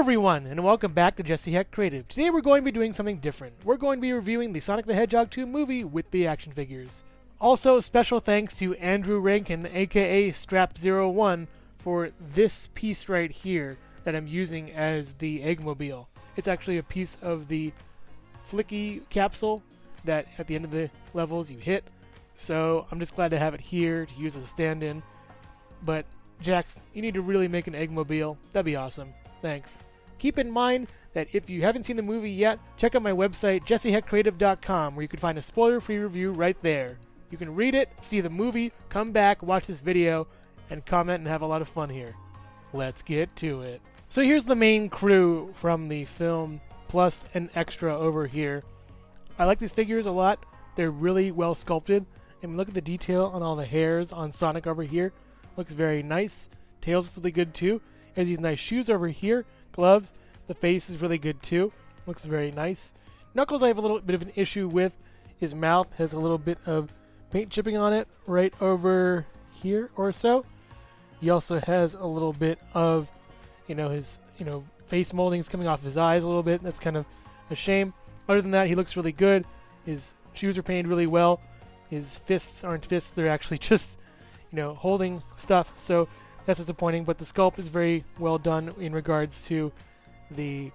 everyone, and welcome back to Jesse Heck Creative. Today we're going to be doing something different. We're going to be reviewing the Sonic the Hedgehog 2 movie with the action figures. Also, special thanks to Andrew Rankin, aka Strap01, for this piece right here that I'm using as the Eggmobile. It's actually a piece of the flicky capsule that at the end of the levels you hit. So I'm just glad to have it here to use as a stand-in. But Jax, you need to really make an Eggmobile. That'd be awesome. Thanks. Keep in mind that if you haven't seen the movie yet, check out my website, jesseheckcreative.com, where you can find a spoiler-free review right there. You can read it, see the movie, come back, watch this video, and comment and have a lot of fun here. Let's get to it. So here's the main crew from the film, plus an extra over here. I like these figures a lot. They're really well sculpted. And look at the detail on all the hairs on Sonic over here. Looks very nice. Tails looks really good too. Has these nice shoes over here, gloves. The face is really good too. Looks very nice. Knuckles I have a little bit of an issue with. His mouth has a little bit of paint chipping on it right over here or so. He also has a little bit of, his, face moldings coming off his eyes a little bit. That's kind of a shame. Other than that, he looks really good. His shoes are painted really well. His fists aren't fists. They're actually just, holding stuff. So that's disappointing, but the sculpt is very well done in regards to the,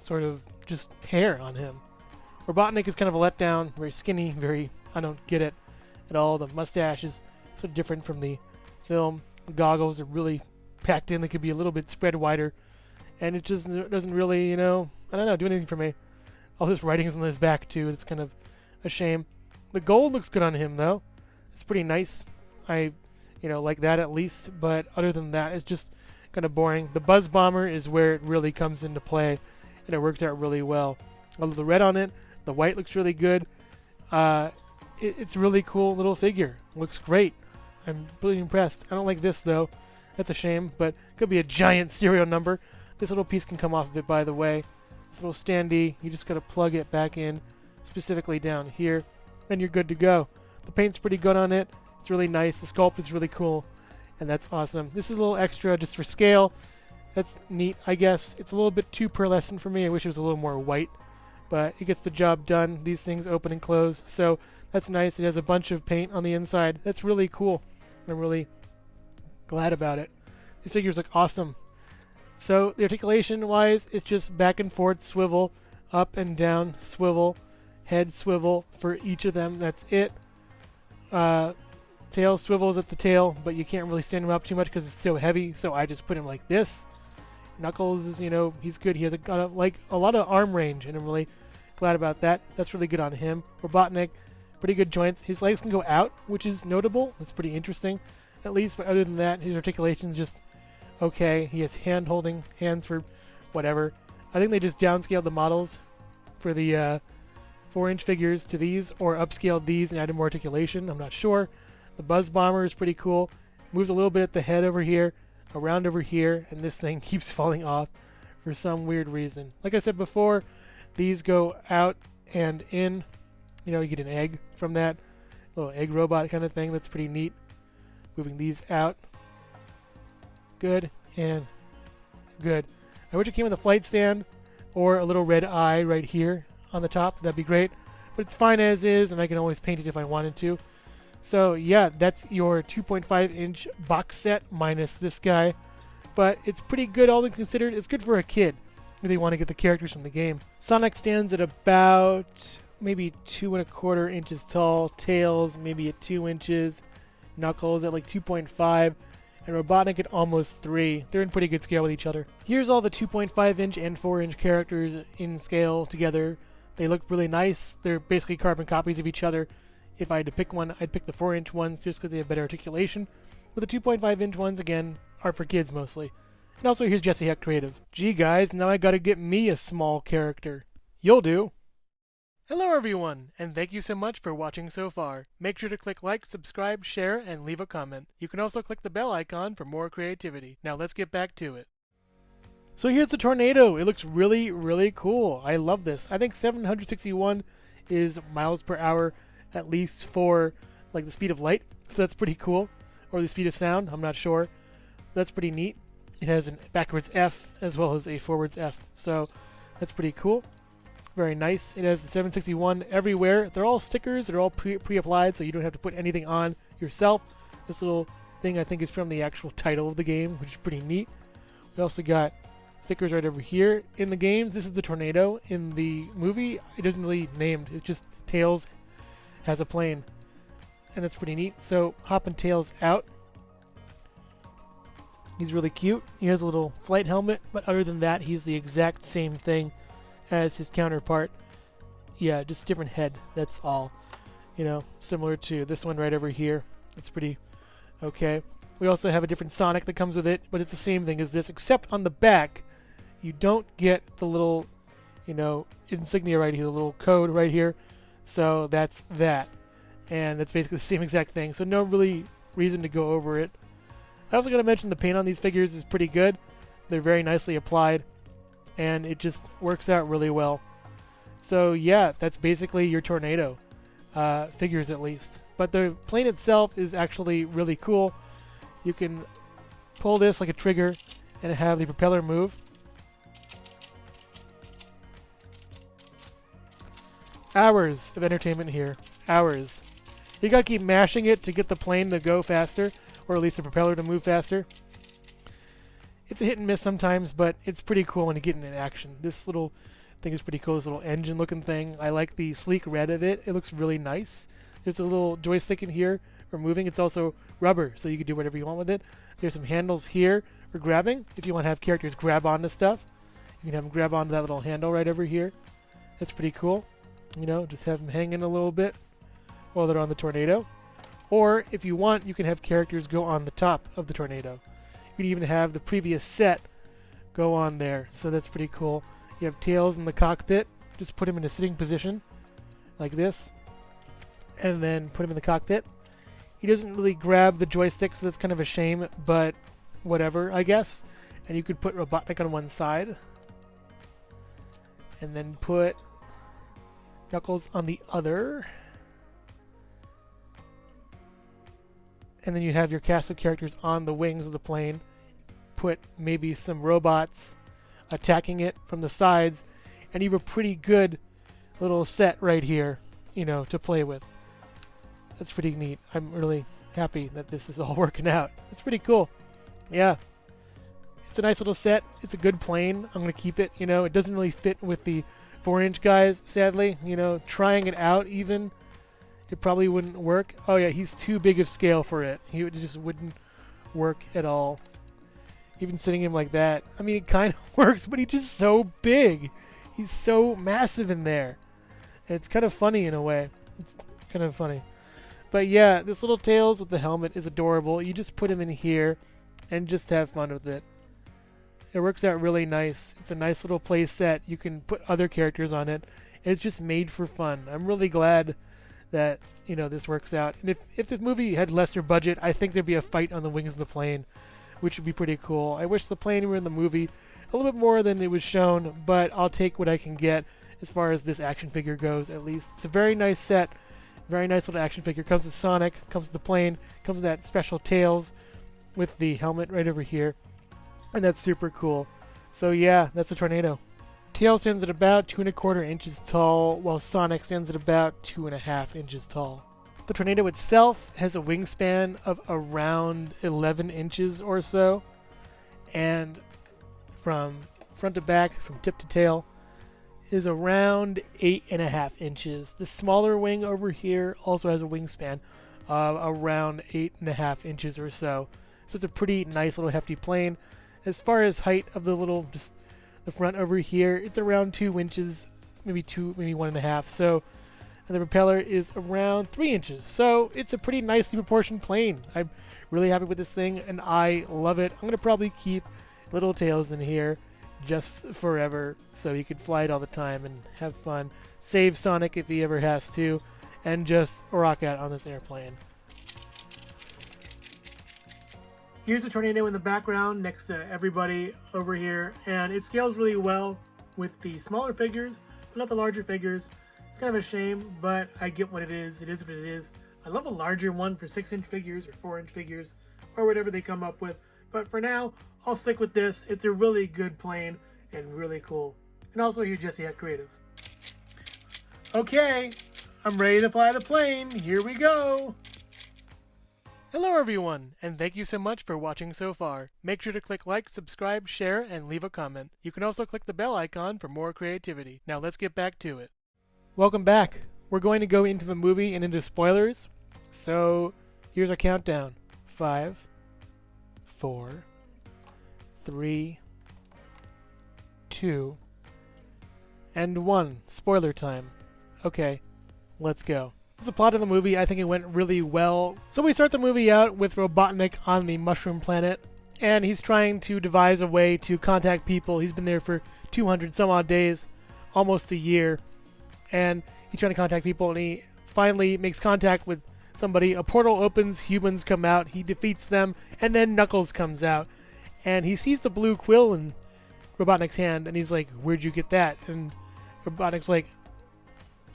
sort of just hair on him. Robotnik is kind of a letdown, very skinny, I don't get it at all. The mustache is sort of different from the film. The goggles are really packed in. They could be a little bit spread wider, and it just doesn't really, do anything for me. All this writing is on his back, too. It's kind of a shame. The gold looks good on him, though. It's pretty nice. I like that at least, but other than that, it's just kind of boring. The Buzz Bomber is where it really comes into play, and it works out really well. I love the red on it. The white looks really good. It's a really cool little figure. Looks great. I'm really impressed. I don't like this, though. That's a shame, but it could be a giant serial number. This little piece can come off of it, by the way. This little standee, you just got to plug it back in, specifically down here, and you're good to go. The paint's pretty good on it. It's really nice. The sculpt is really cool, and that's awesome. This is a little extra just for scale. That's neat, I guess. It's a little bit too pearlescent for me. I wish it was a little more white, but it gets the job done. These things open and close, so that's nice. It has a bunch of paint on the inside. That's really cool. I'm really glad about it. These figures look awesome. So the articulation-wise, it's just back and forth swivel, up and down swivel, head swivel for each of them. That's it. Tail swivels at the tail, but you can't really stand him up too much because it's so heavy, so I just put him like this. Knuckles is, he's good. He has a lot of arm range, and I'm really glad about that. That's really good on him. Robotnik, pretty good joints. His legs can go out, which is notable. That's pretty interesting, at least. But other than that, his articulation is just okay. He has hand-holding hands for whatever. I think they just downscaled the models for the 4-inch figures to these, or upscaled these and added more articulation. I'm not sure. The Buzz Bomber is pretty cool. Moves a little bit at the head over here, around over here, and this thing keeps falling off for some weird reason. Like I said before, these go out and in. You get an egg from that little egg robot kind of thing. That's pretty neat. Moving these out. Good and good. I wish it came with a flight stand or a little red eye right here on the top. That'd be great. But it's fine as is, and I can always paint it if I wanted to. So yeah, that's your 2.5-inch box set minus this guy. But it's pretty good all things considered. It's good for a kid if they want to get the characters from the game. Sonic stands at about maybe 2.25 inches tall. Tails maybe at 2 inches. Knuckles at like 2.5. And Robotnik at almost 3. They're in pretty good scale with each other. Here's all the 2.5-inch and 4-inch characters in scale together. They look really nice. They're basically carbon copies of each other. If I had to pick one, I'd pick the 4-inch ones just because they have better articulation. But the 2.5-inch ones, again, are for kids mostly. And also, here's Jesse Heck Creative. Gee guys, now I gotta get me a small character. You'll do. Hello everyone, and thank you so much for watching so far. Make sure to click like, subscribe, share, and leave a comment. You can also click the bell icon for more creativity. Now let's get back to it. So here's the tornado. It looks really, really cool. I love this. I think 761 is miles per hour, at least for the speed of light. So that's pretty cool. Or the speed of sound, I'm not sure. That's pretty neat. It has a backwards F as well as a forwards F, so that's pretty cool. Very nice. It has the 761 everywhere. They're all stickers. They're all pre-applied, so you don't have to put anything on yourself. This little thing I think is from the actual title of the game, which is pretty neat. We also got stickers right over here. In the games, this is the tornado. In the movie, it isn't really named. It's just Tails has a plane, and that's pretty neat. So hopping Tails out. He's really cute. He has a little flight helmet, but other than that, he's the exact same thing as his counterpart. Yeah, just different head. That's all. You know, similar to this one right over here. It's pretty okay. We also have a different Sonic that comes with it, but it's the same thing as this, except on the back, you don't get the little, you know, insignia right here, the little code right here. So that's that. And that's basically the same exact thing. So no really reason to go over it. I also got to mention the paint on these figures is pretty good. They're very nicely applied, and it just works out really well. So yeah, that's basically your tornado figures, at least. But the plane itself is actually really cool. You can pull this like a trigger and have the propeller move. Hours of entertainment here. Hours. You gotta keep mashing it to get the plane to go faster, or at least the propeller to move faster. It's a hit and miss sometimes, but it's pretty cool when you get in action. This little thing is pretty cool, this little engine looking thing. I like the sleek red of it. It looks really nice. There's a little joystick in here for moving. It's also rubber, so you can do whatever you want with it. There's some handles here for grabbing. If you want to have characters grab onto stuff, you can have them grab onto that little handle right over here. That's pretty cool. You know, just have them hanging a little bit while they're on the tornado. Or, if you want, you can have characters go on the top of the tornado. You can even have the previous set go on there, so that's pretty cool. You have Tails in the cockpit. Just put him in a sitting position, like this, and then put him in the cockpit. He doesn't really grab the joystick, so that's kind of a shame, but whatever, I guess. And you could put Robotnik on one side, and then put Knuckles on the other. And then you have your cast of characters on the wings of the plane. Put maybe some robots attacking it from the sides, and you have a pretty good little set right here, you know, to play with. That's pretty neat. I'm really happy that this is all working out. It's pretty cool. Yeah. It's a nice little set. It's a good plane. I'm going to keep it. You know, it doesn't really fit with the 4-inch guys, sadly. You know, trying it out even, it probably wouldn't work. Oh yeah, he's too big of scale for it. It just wouldn't work at all. Even sitting him like that. I mean, it kind of works, but he's just so big. He's so massive in there. And it's kind of funny in a way. It's kind of funny. But yeah, this little Tails with the helmet is adorable. You just put him in here and just have fun with it. It works out really nice. It's a nice little play set. You can put other characters on it. And it's just made for fun. I'm really glad that, you know, this works out. And if this movie had lesser budget, I think there'd be a fight on the wings of the plane, which would be pretty cool. I wish the plane were in the movie a little bit more than it was shown, but I'll take what I can get as far as this action figure goes, at least. It's a very nice set. Very nice little action figure. Comes with Sonic, comes with the plane, comes with that special Tails with the helmet right over here. And that's super cool. So yeah, that's a tornado. Tails stands at about 2¼ inches tall, while Sonic stands at about 2½ inches tall. The tornado itself has a wingspan of around 11 inches or so, and from front to back, from tip to tail, is around 8½ inches. The smaller wing over here also has a wingspan of around 8½ inches or so. So it's a pretty nice little hefty plane. As far as height of the little, just the front over here, it's around 2 inches, maybe 1½. So, and the propeller is around 3 inches. So it's a pretty nicely proportioned plane. I'm really happy with this thing, and I love it. I'm going to probably keep little Tails in here just forever, so he could fly it all the time and have fun. Save Sonic if he ever has to, and just rock out on this airplane. Here's a tornado in the background next to everybody over here, and it scales really well with the smaller figures, but not the larger figures. It's kind of a shame, but I get what it is. It is what it is. I love a larger one for 6-inch figures or 4-inch figures or whatever they come up with. But for now, I'll stick with this. It's a really good plane and really cool. And also here, Jesse at Creative. Okay, I'm ready to fly the plane. Here we go. Hello everyone, and thank you so much for watching so far. Make sure to click like, subscribe, share, and leave a comment. You can also click the bell icon for more creativity. Now let's get back to it. Welcome back. We're going to go into the movie and into spoilers. So here's our countdown. 5, 4, 3, 2, and 1. Spoiler time. Okay, let's go. This is the plot of the movie. I think it went really well. So we start the movie out with Robotnik on the Mushroom Planet, and he's trying to devise a way to contact people. He's been there for 200 some odd days, almost a year, and he's trying to contact people, and he finally makes contact with somebody. A portal opens, humans come out, he defeats them, and then Knuckles comes out, and he sees the blue quill in Robotnik's hand, and he's like, "Where'd you get that?" And Robotnik's like,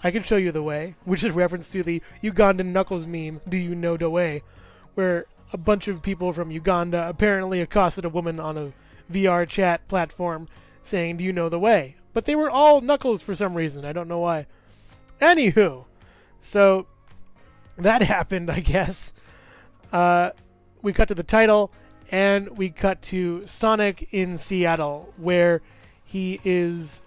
"I can show you the way," which is a reference to the Ugandan Knuckles meme, "Do you know the way?" where a bunch of people from Uganda apparently accosted a woman on a VR chat platform saying, "Do you know the way?" But they were all Knuckles for some reason. I don't know why. Anywho, so that happened, I guess. We cut to the title, and we cut to Sonic in Seattle, where he is,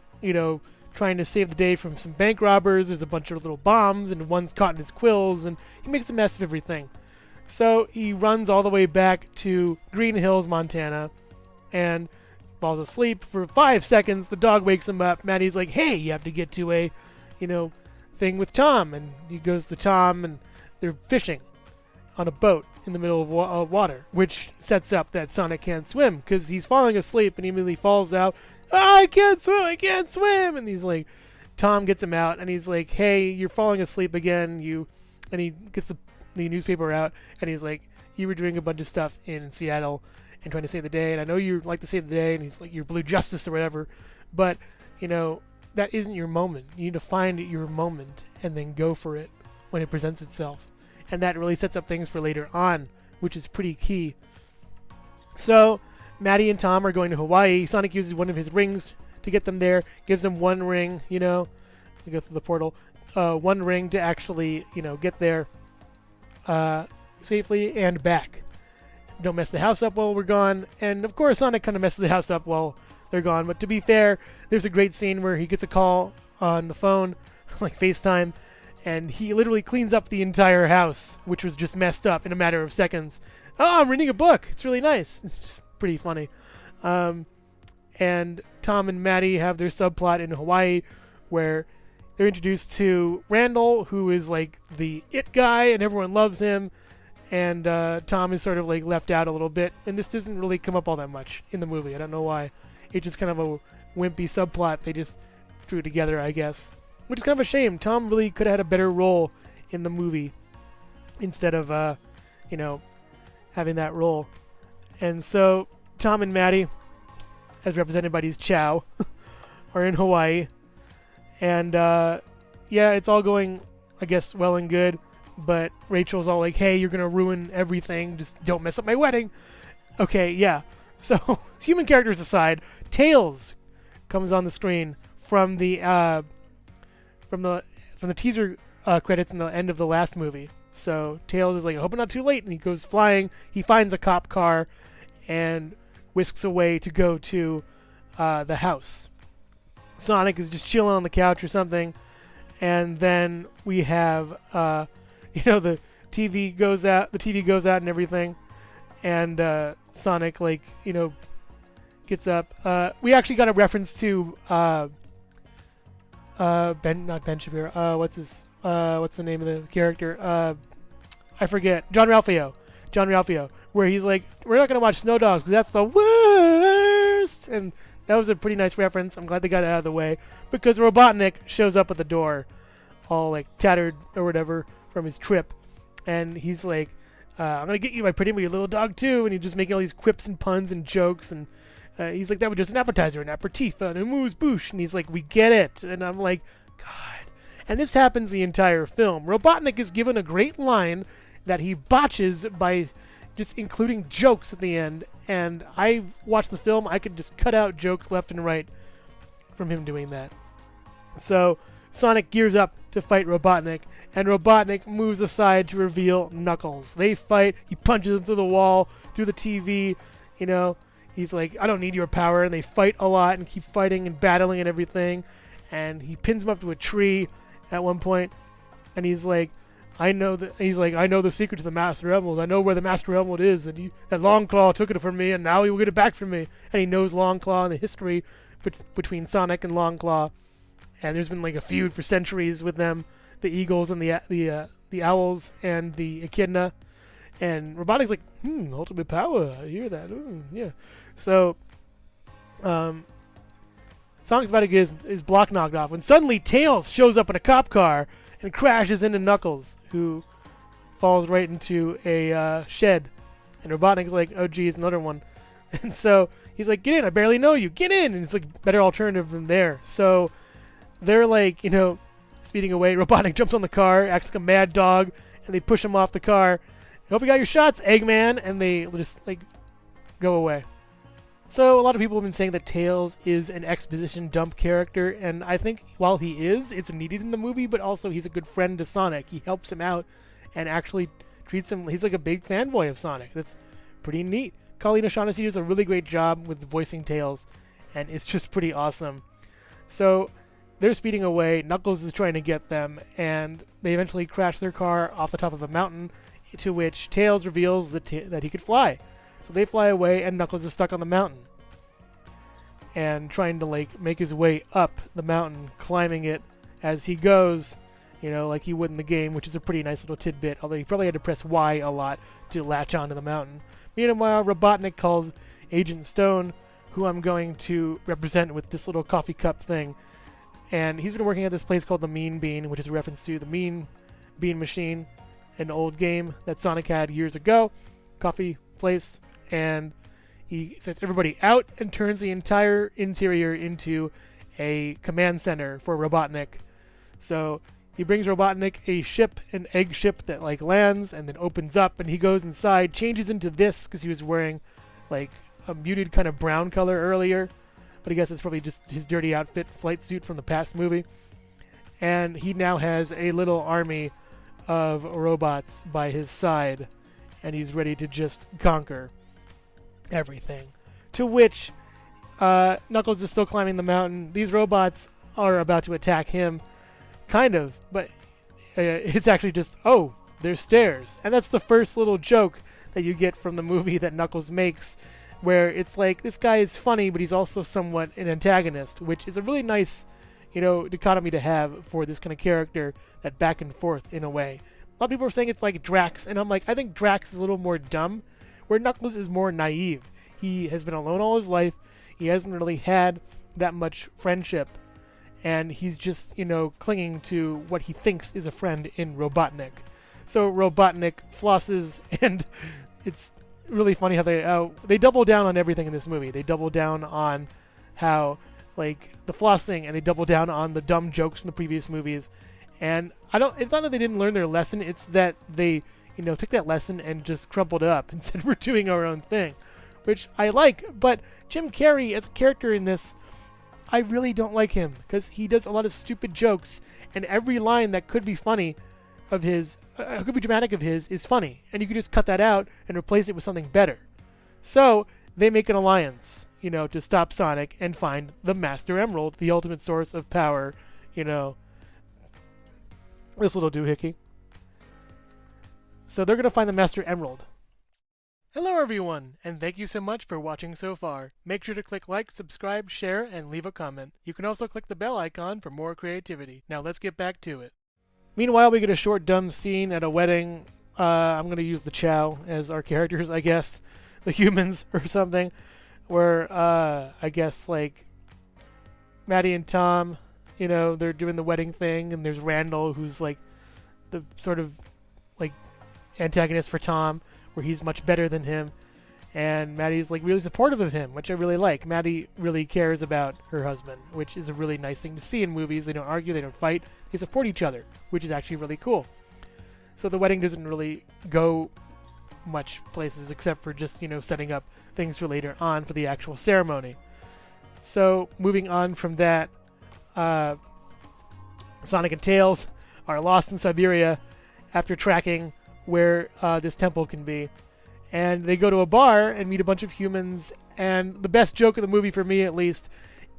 trying to save the day from some bank robbers. There's a bunch of little bombs, and one's caught in his quills, and he makes a mess of everything. So he runs all the way back to Green Hills, Montana, and falls asleep for 5 seconds. The dog wakes him up. Maddie's like, "Hey, you have to get to a, thing with Tom." And he goes to Tom, and they're fishing on a boat in the middle of water, which sets up that Sonic can't swim because he's falling asleep, and he immediately falls out. "Oh, I can't swim, and he's like, Tom gets him out, and he's like, "Hey, you're falling asleep again, and he gets the newspaper out, and he's like, "You were doing a bunch of stuff in Seattle and trying to save the day, and I know you like to save the day," and he's like, "You're Blue Justice or whatever, but, that isn't your moment. You need to find your moment and then go for it when it presents itself." And that really sets up things for later on, which is pretty key. So Maddie and Tom are going to Hawaii. Sonic uses one of his rings to get them there, gives them one ring, they go through the portal, one ring to actually, get there safely and back. Don't mess the house up while we're gone. And of course, Sonic kind of messes the house up while they're gone. But to be fair, there's a great scene where he gets a call on the phone, like FaceTime, and he literally cleans up the entire house, which was just messed up in a matter of seconds. "Oh, I'm reading a book. It's really nice." It's just pretty funny. And Tom and Maddie have their subplot in Hawaii where they're introduced to Randall, who is like the it guy and everyone loves him, and Tom is sort of like left out a little bit, and this doesn't really come up all that much in the movie. I don't know why. It's just kind of a wimpy subplot they just threw together, I guess, which is kind of a shame. Tom really could have had a better role in the movie instead of having that role. And so Tom and Maddie, as represented by these Chow, are in Hawaii. And, it's all going, I guess, well and good. But Rachel's all like, "Hey, you're going to ruin everything. Just don't mess up my wedding." Okay, yeah. So, human characters aside, Tails comes on the screen from the teaser credits in the end of the last movie. So Tails is like, "I hope I'm not too late," and he goes flying. He finds a cop car and whisks away to go to the house. Sonic is just chilling on the couch or something, and then we have the TV goes out. The TV goes out and everything, and Sonic gets up. We actually got a reference to Ben Shapiro. What's the name of the character? I forget. John Ralphio, where he's like, "We're not gonna watch Snow Dogs because that's the worst," and that was a pretty nice reference. I'm glad they got it out of the way, because Robotnik shows up at the door, all like tattered or whatever from his trip, and he's like, "I'm gonna get you by pretending you're a little dog too," and he's just making all these quips and puns and jokes, and he's like, "That was just an appetizer, an aperitif, an amuse-bouche," and he's like, "We get it," and I'm like, God. And this happens the entire film. Robotnik is given a great line that he botches by just including jokes at the end. And I watched the film, I could just cut out jokes left and right from him doing that. So Sonic gears up to fight Robotnik, and Robotnik moves aside to reveal Knuckles. They fight, he punches him through the wall, through the TV, you know. He's like, I don't need your power, and they fight a lot and keep fighting and battling and everything. And he pins him up to a tree at one point, and he's like, I know the secret to the Master Emerald. I know where the Master Emerald is. That Longclaw took it from me, and now he will get it back from me. And he knows Longclaw and the history between Sonic and Longclaw. And there's been like a feud for centuries with them, the Eagles and the Owls and the Echidna. And Robotnik's like, ultimate power. I hear that. Yeah. So, Sonic's about to get his block knocked off when suddenly Tails shows up in a cop car and crashes into Knuckles, who falls right into a shed. And Robotnik's like, oh geez, another one. And so he's like, get in, I barely know you, get in. And it's like better alternative than there. So they're like, speeding away. Robotnik jumps on the car, acts like a mad dog, and they push him off the car. Hope you got your shots, Eggman. And they just like go away. So a lot of people have been saying that Tails is an exposition dump character, and I think while he is, it's needed in the movie, but also he's a good friend to Sonic. He helps him out and actually treats him, he's like a big fanboy of Sonic. That's pretty neat. Colleen O'Shaughnessy does a really great job with voicing Tails, and it's just pretty awesome. So they're speeding away, Knuckles is trying to get them, and they eventually crash their car off the top of a mountain, to which Tails reveals that he could fly. So they fly away, and Knuckles is stuck on the mountain and trying to like make his way up the mountain, climbing it as he goes, like he would in the game, which is a pretty nice little tidbit, although he probably had to press Y a lot to latch onto the mountain. Meanwhile, Robotnik calls Agent Stone, who I'm going to represent with this little coffee cup thing, and he's been working at this place called the Mean Bean, which is a reference to the Mean Bean Machine, an old game that Sonic had years ago, coffee place. And he sets everybody out and turns the entire interior into a command center for Robotnik. So he brings Robotnik a ship, an egg ship that like lands and then opens up, and he goes inside, changes into this because he was wearing like a muted kind of brown color earlier, but I guess it's probably just his dirty outfit, flight suit from the past movie. And he now has a little army of robots by his side, and he's ready to just conquer everything. To which Knuckles is still climbing the mountain. These robots are about to attack him, kind of, but it's actually just, there's stairs. And that's the first little joke that you get from the movie that Knuckles makes, where it's like, this guy is funny, but he's also somewhat an antagonist, which is a really nice, dichotomy to have for this kind of character, that back and forth in a way. A lot of people are saying it's like Drax, and I'm like, I think Drax is a little more dumb, where Knuckles is more naive. He has been alone all his life. He hasn't really had that much friendship. And he's just, clinging to what he thinks is a friend in Robotnik. So Robotnik flosses, and it's really funny how they double down on everything in this movie. They double down on how, like, the flossing, and they double down on the dumb jokes from the previous movies. And it's not that they didn't learn their lesson, it's that they took that lesson and just crumpled it up and said, we're doing our own thing, which I like. But Jim Carrey, as a character in this, I really don't like him, because he does a lot of stupid jokes, and every line that could be funny of his, could be dramatic of his, is funny, and you could just cut that out and replace it with something better. So they make an alliance, to stop Sonic and find the Master Emerald, the ultimate source of power, this little doohickey. So they're going to find the Master Emerald. Hello everyone, and thank you so much for watching so far. Make sure to click like, subscribe, share, and leave a comment. You can also click the bell icon for more creativity. Now let's get back to it. Meanwhile, we get a short dumb scene at a wedding. I'm going to use the Chow as our characters, I guess. The humans or something. Where, I guess, like, Maddie and Tom, they're doing the wedding thing, and there's Randall, who's like the sort of like antagonist for Tom, where he's much better than him, and Maddie's like really supportive of him, which I really like. Maddie really cares about her husband, which is a really nice thing to see in movies. They don't argue, they don't fight, they support each other, which is actually really cool. So the wedding doesn't really go much places except for just, setting up things for later on for the actual ceremony. So, moving on from that, Sonic and Tails are lost in Siberia after tracking where this temple can be. And they go to a bar and meet a bunch of humans. And the best joke of the movie, for me at least,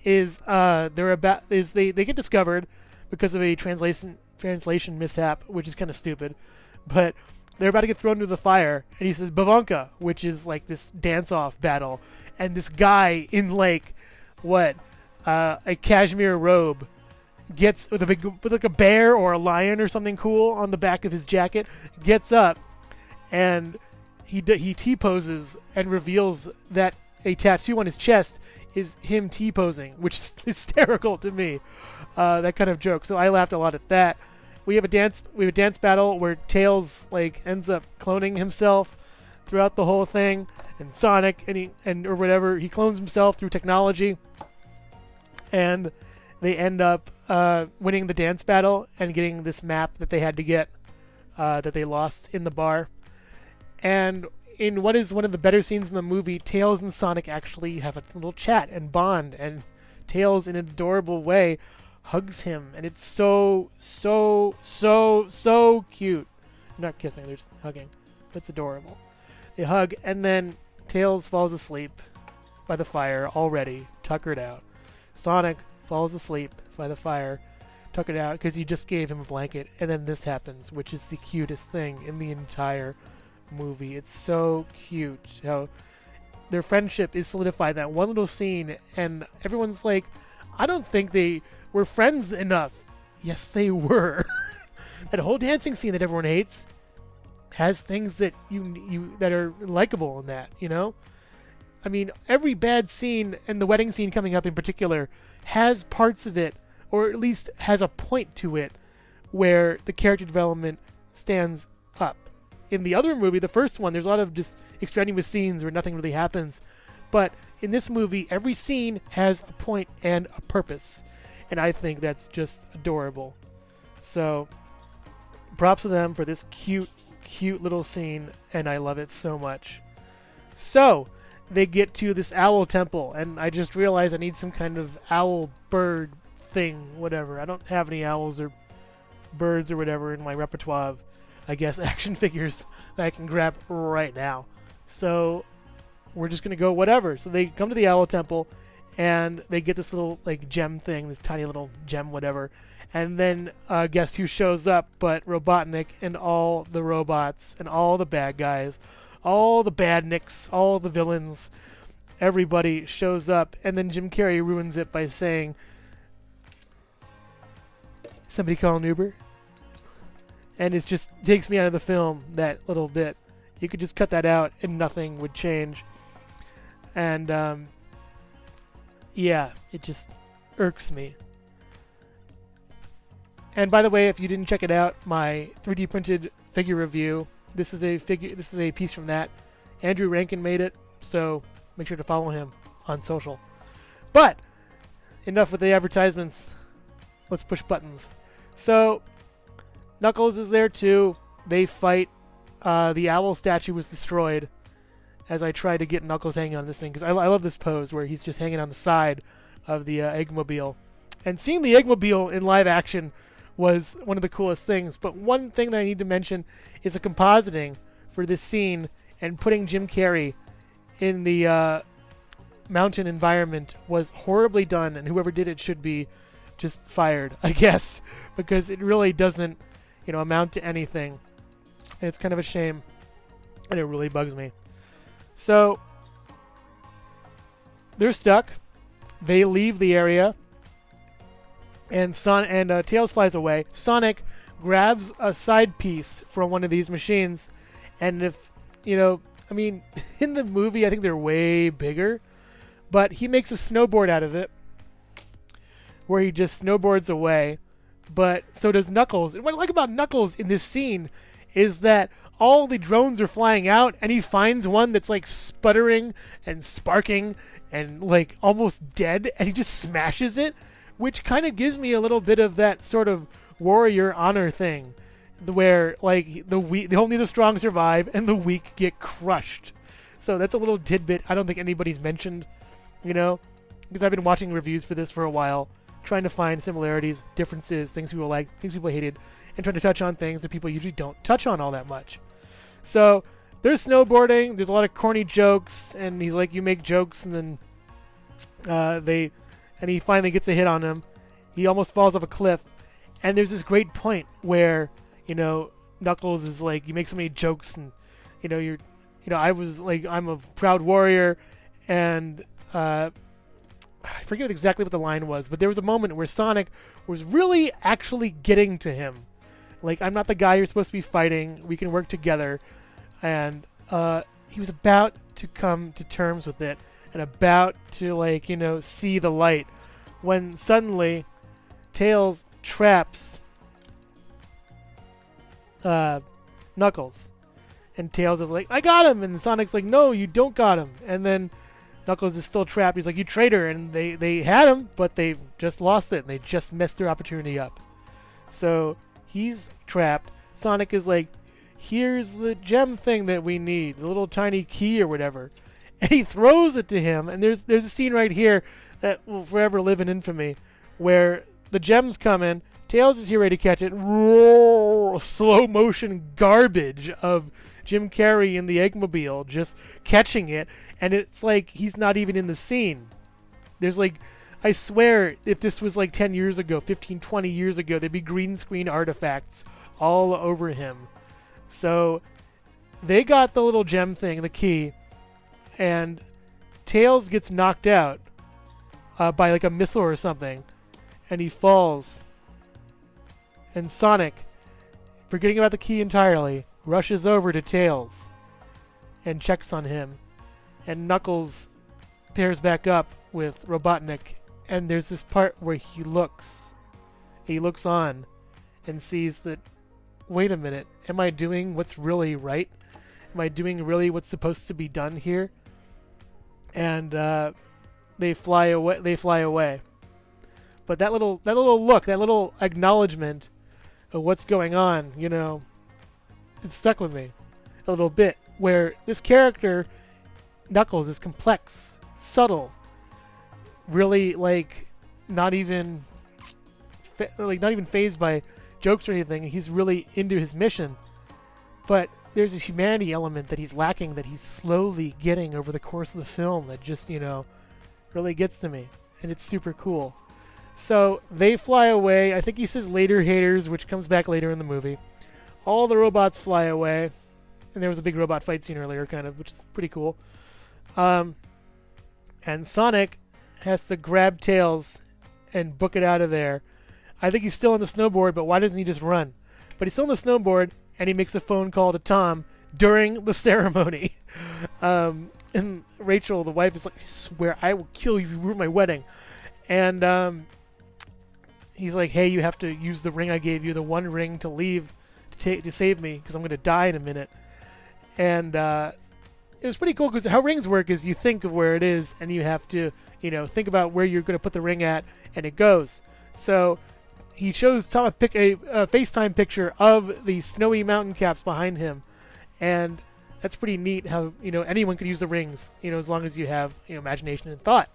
is they get discovered because of a translation mishap, which is kind of stupid. But they're about to get thrown into the fire, and he says Bavonka, which is like this dance-off battle. And this guy in like a cashmere robe gets with like a bear or a lion or something cool on the back of his jacket, gets up, and he T-poses and reveals that a tattoo on his chest is him T-posing, which is hysterical to me. That kind of joke. So I laughed a lot at that. We have a dance battle where Tails ends up cloning himself throughout the whole thing, and Sonic or whatever, he clones himself through technology, and they end up winning the dance battle and getting this map that they had to get that they lost in the bar. And in what is one of the better scenes in the movie, Tails and Sonic actually have a little chat and bond, and Tails, in an adorable way, hugs him, and it's so cute. Not kissing, they're just hugging. That's adorable. They hug, and then Tails falls asleep by the fire, already tuckered out. Sonic falls asleep by the fire, tuckered out, because you just gave him a blanket, and then this happens, which is the cutest thing in the entire movie. It's so cute how their friendship is solidified. That one little scene, and everyone's like, I don't think they were friends enough. Yes, they were. That whole dancing scene that everyone hates has things that you that are likable in that, I mean, every bad scene, and the wedding scene coming up in particular, has parts of it, or at least has a point to it, where the character development stands up. In the other movie, the first one, there's a lot of just extraneous scenes where nothing really happens. But in this movie, every scene has a point and a purpose. And I think that's just adorable. So, props to them for this cute little scene, and I love it so much. So, they get to this owl temple, and I just realized I need some kind of owl bird thing, whatever. I don't have any owls or birds or whatever in my repertoire of, I guess, action figures that I can grab right now. So we're just going to go whatever. So they come to the owl temple, and they get this little gem thing, this tiny little gem whatever. And then guess who shows up but Robotnik and all the robots and all the bad guys, all the badniks, all the villains. Everybody shows up, and then Jim Carrey ruins it by saying, "Somebody call an Uber." And it just takes me out of the film, that little bit. You could just cut that out and nothing would change. And, yeah, it just irks me. And by the way, if you didn't check it out, my 3D printed figure review, this is a piece from that. Andrew Rankin made it, so make sure to follow him on social. But enough with the advertisements. Let's push buttons. So Knuckles is there too. They fight. The owl statue was destroyed as I tried to get Knuckles hanging on this thing, because I love this pose where he's just hanging on the side of the Eggmobile. And seeing the Eggmobile in live action was one of the coolest things. But one thing that I need to mention is the compositing for this scene, and putting Jim Carrey in the mountain environment was horribly done, and whoever did it should be just fired, I guess, because it really doesn't amount to anything. And it's kind of a shame, and it really bugs me. So they're stuck. They leave the area, and Tails flies away. Sonic grabs a side piece from one of these machines, and in the movie I think they're way bigger, but he makes a snowboard out of it, where he just snowboards away. But so does Knuckles. And what I like about Knuckles in this scene is that all the drones are flying out, and he finds one that's sputtering and sparking and almost dead, and he just smashes it, which kind of gives me a little bit of that sort of warrior honor thing. where like only the strong survive and the weak get crushed. So that's a little tidbit I don't think anybody's mentioned, because I've been watching reviews for this for a while, trying to find similarities, differences, things people liked, things people hated, and trying to touch on things that people usually don't touch on all that much. So there's snowboarding, there's a lot of corny jokes, and he's like, you make jokes, and then he finally gets a hit on him. He almost falls off a cliff, and there's this great point where, Knuckles is like, you make so many jokes, and, I was like, I'm a proud warrior, and, I forget exactly what the line was, but there was a moment where Sonic was really actually getting to him. Like, I'm not the guy you're supposed to be fighting. We can work together. And he was about to come to terms with it and about to, see the light when suddenly Tails traps Knuckles. And Tails is like, I got him! And Sonic's like, no, you don't got him. And then Knuckles is still trapped. He's like, you traitor. And they had him, but they just lost it. And they just messed their opportunity up. So he's trapped. Sonic is like, here's the gem thing that we need. The little tiny key or whatever. And he throws it to him. And there's a scene right here that will forever live in infamy where the gems come in. Tails is here ready to catch it. Roar, slow motion garbage of Jim Carrey in the Eggmobile just catching it, and it's like he's not even in the scene. There's like, I swear, if this was like 10 years ago, 15, 20 years ago, there'd be green screen artifacts all over him. So they got the little gem thing, the key, and Tails gets knocked out by like a missile or something, and he falls. And Sonic, forgetting about the key entirely, rushes over to Tails and checks on him. And Knuckles pairs back up with Robotnik, and there's this part where he looks on and sees that, wait a minute, am I doing what's really right? Am I doing really what's supposed to be done here? And they fly away. But that little look, that little acknowledgement of what's going on, it stuck with me a little bit, where this character, Knuckles, is complex, subtle, really not even fazed by jokes or anything. He's really into his mission, but there's this humanity element that he's lacking, that he's slowly getting over the course of the film, that just really gets to me, and it's super cool. So they fly away. I think he says later haters, which comes back later in the movie. All the robots fly away. And there was a big robot fight scene earlier, kind of, which is pretty cool. And Sonic has to grab Tails and book it out of there. I think he's still on the snowboard, but why doesn't he just run? But he's still on the snowboard, and he makes a phone call to Tom during the ceremony. And Rachel, the wife, is like, I swear I will kill you if you ruin my wedding. And he's like, hey, you have to use the ring I gave you, the one ring to leave to save me, because I'm going to die in a minute. And it was pretty cool, because how rings work is you think of where it is, and you have to, think about where you're going to put the ring at, and it goes. So he shows Tom a FaceTime picture of the snowy mountain caps behind him, and that's pretty neat how, anyone could use the rings, as long as you have imagination and thought,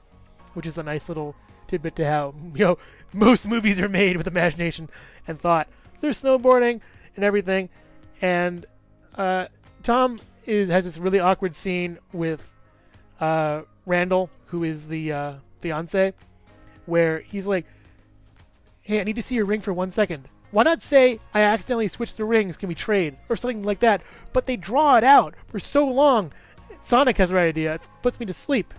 which is a nice little tidbit to how, most movies are made with imagination and thought. There's snowboarding and everything, and Tom has this really awkward scene with Randall, who is the fiance, where he's like, hey, I need to see your ring for 1 second. Why not say, I accidentally switched the rings, can we trade? Or something like that. But they draw it out for so long. Sonic has the right idea. It puts me to sleep.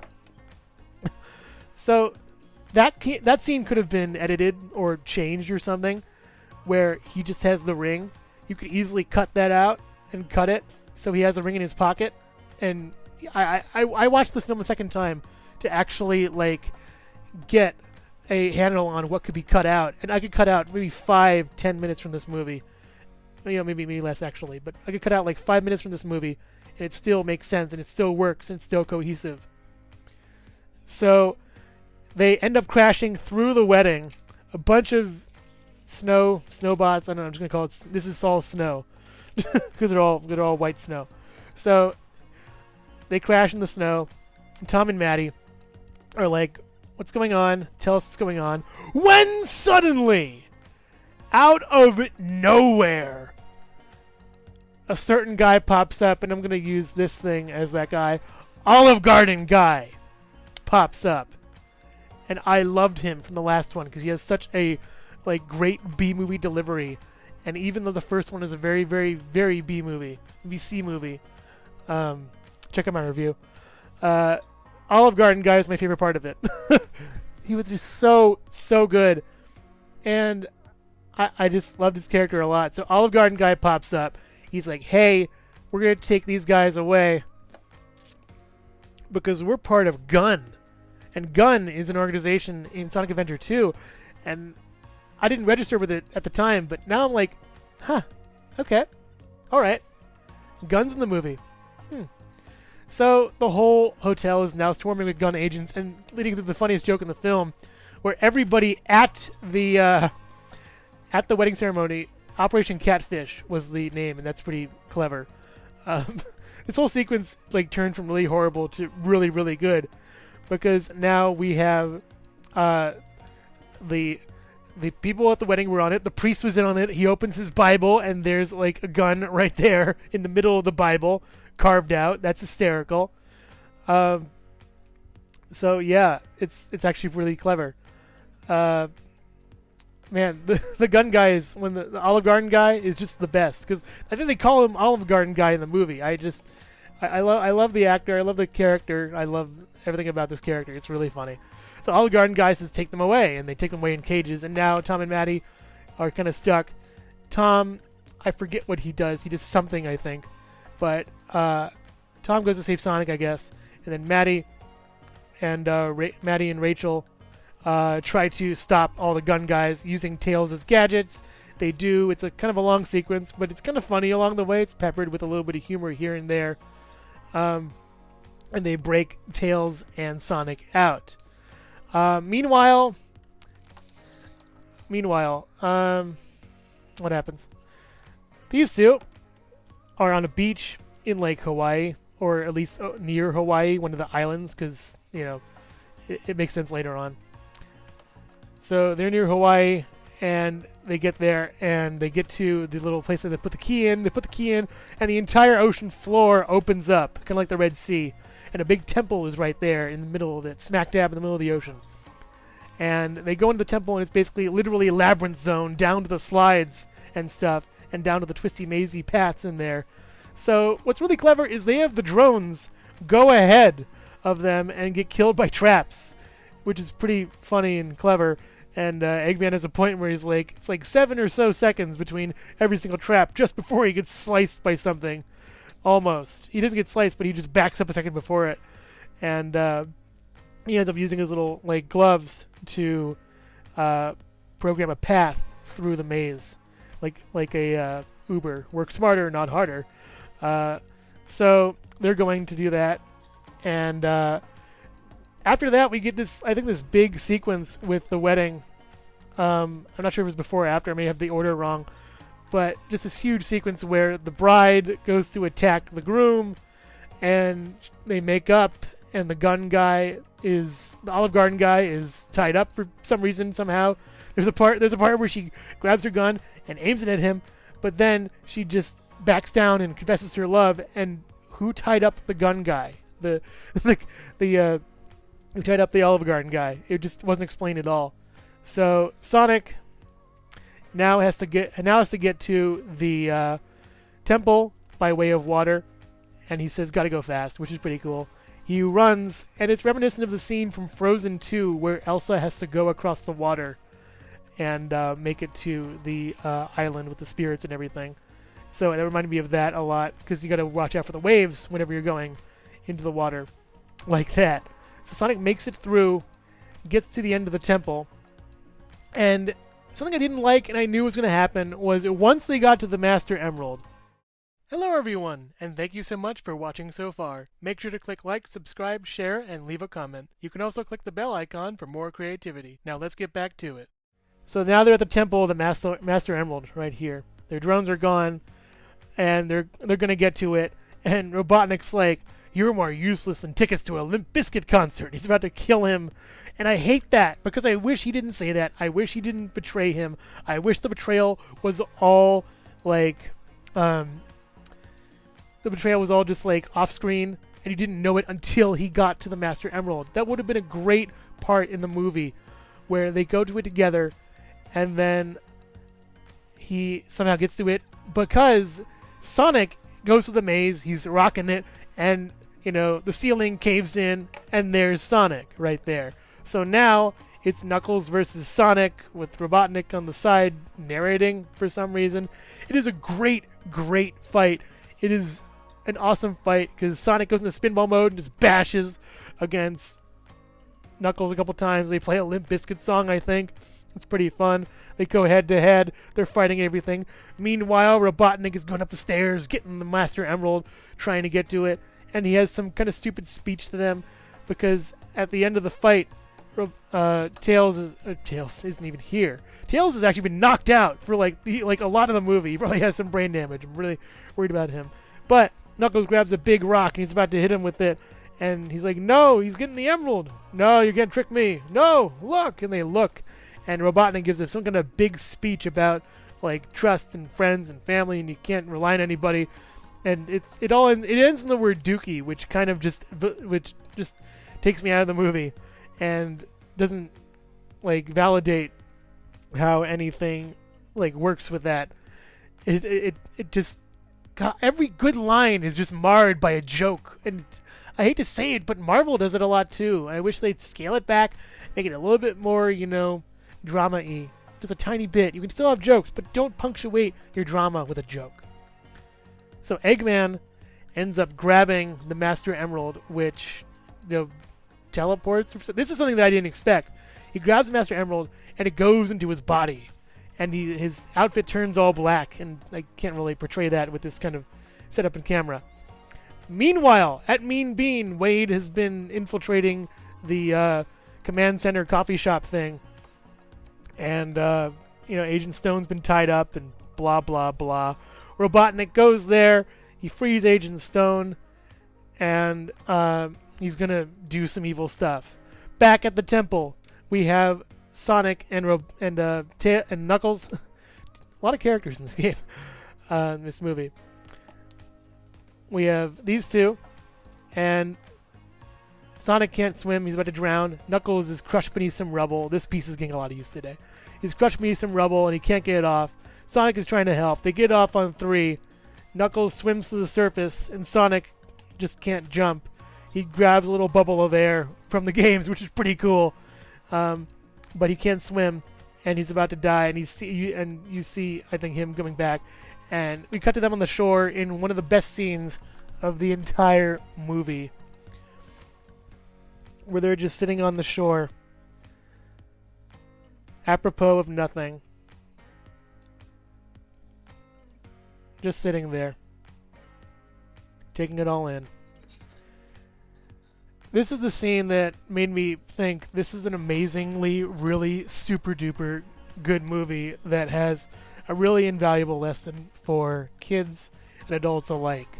So that scene could have been edited or changed or something, where he just has the ring. You could easily cut that out and cut it so he has a ring in his pocket. And I watched the film a second time to actually get a handle on what could be cut out, and I could cut out maybe 5-10 minutes from this movie. Maybe less actually, but I could cut out 5 minutes from this movie, and it still makes sense, and it still works, and it's still cohesive. So they end up crashing through the wedding. A bunch of snowbots. I don't know. I'm just gonna call it. This is all snow because they're all white snow. So they crash in the snow. And Tom and Maddie are like, "What's going on? Tell us what's going on." When suddenly, out of nowhere, a certain guy pops up, and I'm gonna use this thing as that guy. Olive Garden guy pops up, and I loved him from the last one because he has such a great B movie delivery. And even though the first one is a very, very, very B movie, C movie, check out my review. Olive Garden guy is my favorite part of it. He was just so good, and I just loved his character a lot. So Olive Garden guy pops up. He's like, "Hey, we're gonna take these guys away because we're part of Gun." And Gun is an organization in Sonic Adventure 2, and I didn't register with it at the time, but now I'm like, huh, okay, alright. Gun's in the movie. So the whole hotel is now swarming with Gun agents, and leading to the funniest joke in the film, where everybody at the wedding ceremony, Operation Catfish was the name, and that's pretty clever. This whole sequence turned from really horrible to really, really good, because now we have the people at the wedding were on it. The priest was in on it. He opens his Bible, and there's a gun right there in the middle of the Bible, carved out. That's hysterical. So yeah, it's actually really clever. Man, the gun guy is the Olive Garden guy is just the best, because I think they call him Olive Garden guy in the movie. I love the actor. I love the character. I love everything about this character. It's really funny. So Olive Garden guy says take them away, and they take them away in cages. And now Tom and Maddie are kind of stuck. Tom, I forget what he does. He does something, I think. But Tom goes to save Sonic, I guess. And then Maddie and Rachel try to stop all the gun guys using Tails as gadgets. They do. It's a kind of a long sequence, but it's kind of funny along the way. It's peppered with a little bit of humor here and there. And they break Tails and Sonic out. Meanwhile, what happens? These two are on a beach in Hawaii, or at least near Hawaii, one of the islands, because, it makes sense later on. So they're near Hawaii, and they get there, and they get to the little place that they put the key in. They put the key in, and the entire ocean floor opens up, kind of like the Red Sea. And a big temple is right there in the middle of it, smack dab in the middle of the ocean. And they go into the temple, and it's basically literally a labyrinth zone, down to the slides and stuff, and down to the twisty, mazy paths in there. So what's really clever is they have the drones go ahead of them and get killed by traps, which is pretty funny and clever. And Eggman has a point where he's like, it's 7 or so seconds between every single trap just before he gets sliced by something. Almost. He doesn't get sliced, but he just backs up a second before it. And he ends up using his little gloves to program a path through the maze. Like a Uber. Work smarter, not harder. So they're going to do that. And after that, we get this big sequence with the wedding. I'm not sure if it was before or after. I may have the order wrong. But just this huge sequence where the bride goes to attack the groom, and they make up, and the Olive Garden guy is tied up for some reason, somehow. There's a part where she grabs her gun and aims it at him, but then she just backs down and confesses her love. And who tied up the gun guy? Who tied up the Olive Garden guy? It just wasn't explained at all. So Sonic now has to get to the temple by way of water, and he says gotta go fast, which is pretty cool. He runs, and it's reminiscent of the scene from Frozen 2 where Elsa has to go across the water and make it to the island with the spirits and everything. So that reminded me of that a lot, because you gotta watch out for the waves whenever you're going into the water like that. So Sonic makes it through, gets to the end of the temple, and something I didn't like and I knew was going to happen was once they got to the Master Emerald. Hello everyone, and thank you so much for watching so far. Make sure to click like, subscribe, share, and leave a comment. You can also click the bell icon for more creativity. Now let's get back to it. So now they're at the temple of the Master Emerald right here. Their drones are gone, and they're gonna get to it. And Robotnik's like, "You're more useless than tickets to a Limp Bizkit concert." He's about to kill him, and I hate that because I wish he didn't say that. I wish he didn't betray him. I wish the betrayal was all like, the betrayal was all just like off screen, and you didn't know it until he got to the Master Emerald. That would have been a great part in the movie, where they go to it together, and then he somehow gets to it because Sonic goes to the maze. He's rocking it, and the ceiling caves in, and there's Sonic right there. So now it's Knuckles versus Sonic with Robotnik on the side narrating for some reason. It is a great, great fight. It is an awesome fight because Sonic goes into spinball mode and just bashes against Knuckles a couple times. They play a Limp Bizkit song, I think. It's pretty fun. They go head to head. They're fighting everything. Meanwhile, Robotnik is going up the stairs, getting the Master Emerald, trying to get to it. And he has some kind of stupid speech to them because at the end of the fight, Tails isn't even here. Tails has actually been knocked out for like a lot of the movie. He probably has some brain damage. I'm really worried about him. But Knuckles grabs a big rock and he's about to hit him with it. And he's like, "No, he's getting the emerald. No, you can't trick me. No, look." And they look. And Robotnik gives them some kind of big speech about like trust and friends and family, and you can't rely on anybody. And it ends in the word "dookie," which kind of just takes me out of the movie and doesn't like validate how anything like works with that. It just, God, every good line is just marred by a joke, and I hate to say it, but Marvel does it a lot too. I wish they'd scale it back, make it a little bit more, drama-y. Just a tiny bit. You can still have jokes, but don't punctuate your drama with a joke. So Eggman ends up grabbing the Master Emerald, which teleports. This is something that I didn't expect. He grabs the Master Emerald, and it goes into his body. And his outfit turns all black, and I can't really portray that with this kind of setup and camera. Meanwhile, at Mean Bean, Wade has been infiltrating the command center coffee shop thing. And, Agent Stone's been tied up and blah, blah, blah. Robotnik goes there. He frees Agent Stone. And he's going to do some evil stuff. Back at the temple, we have Sonic and Knuckles. A lot of characters in this game, in this movie. We have these two. And Sonic can't swim. He's about to drown. Knuckles is crushed beneath some rubble. This piece is getting a lot of use today. He's crushed beneath some rubble, and he can't get it off. Sonic is trying to help. They get off on 3. Knuckles swims to the surface, and Sonic just can't jump. He grabs a little bubble of air from the games, which is pretty cool. But he can't swim, and he's about to die. And you see, I think, him coming back. And we cut to them on the shore in one of the best scenes of the entire movie, where they're just sitting on the shore, apropos of nothing, just sitting there, taking it all in. This is the scene that made me think this is an amazingly, really super duper good movie that has a really invaluable lesson for kids and adults alike.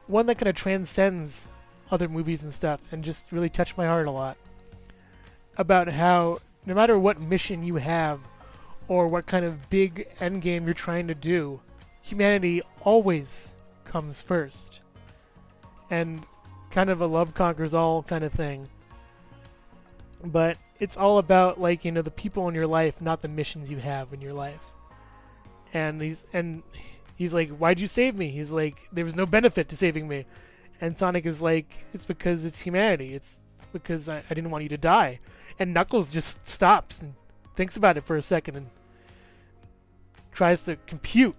One that kind of transcends other movies and stuff and just really touched my heart a lot. About how no matter what mission you have or what kind of big endgame you're trying to do, humanity always comes first. And kind of a love conquers all kind of thing. But it's all about the people in your life, not the missions you have in your life. And he's like, "Why'd you save me?" He's like, "There was no benefit to saving me." And Sonic is like, "It's because it's humanity. It's because I didn't want you to die." And Knuckles just stops and thinks about it for a second and tries to compute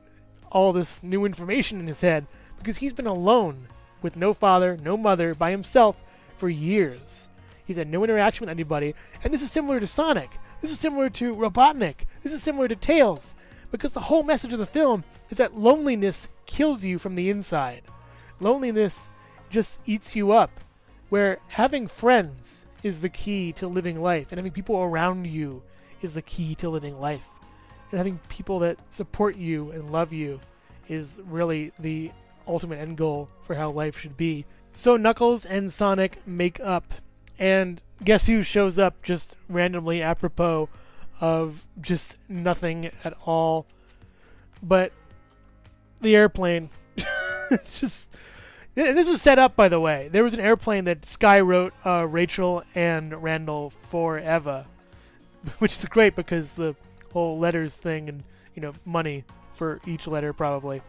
all this new information in his head because he's been alone with no father, no mother, by himself for years. He's had no interaction with anybody. And this is similar to Sonic. This is similar to Robotnik. This is similar to Tails. Because the whole message of the film is that loneliness kills you from the inside. Loneliness just eats you up. Where having friends is the key to living life. And having people around you is the key to living life. And having people that support you and love you is really the ultimate end goal for how life should be. So Knuckles and Sonic make up, and guess who shows up just randomly apropos of just nothing at all but the airplane. It's just... And this was set up, by the way. There was an airplane that Sky wrote Rachel and Randall for Eva, which is great because the whole letters thing and, money for each letter probably.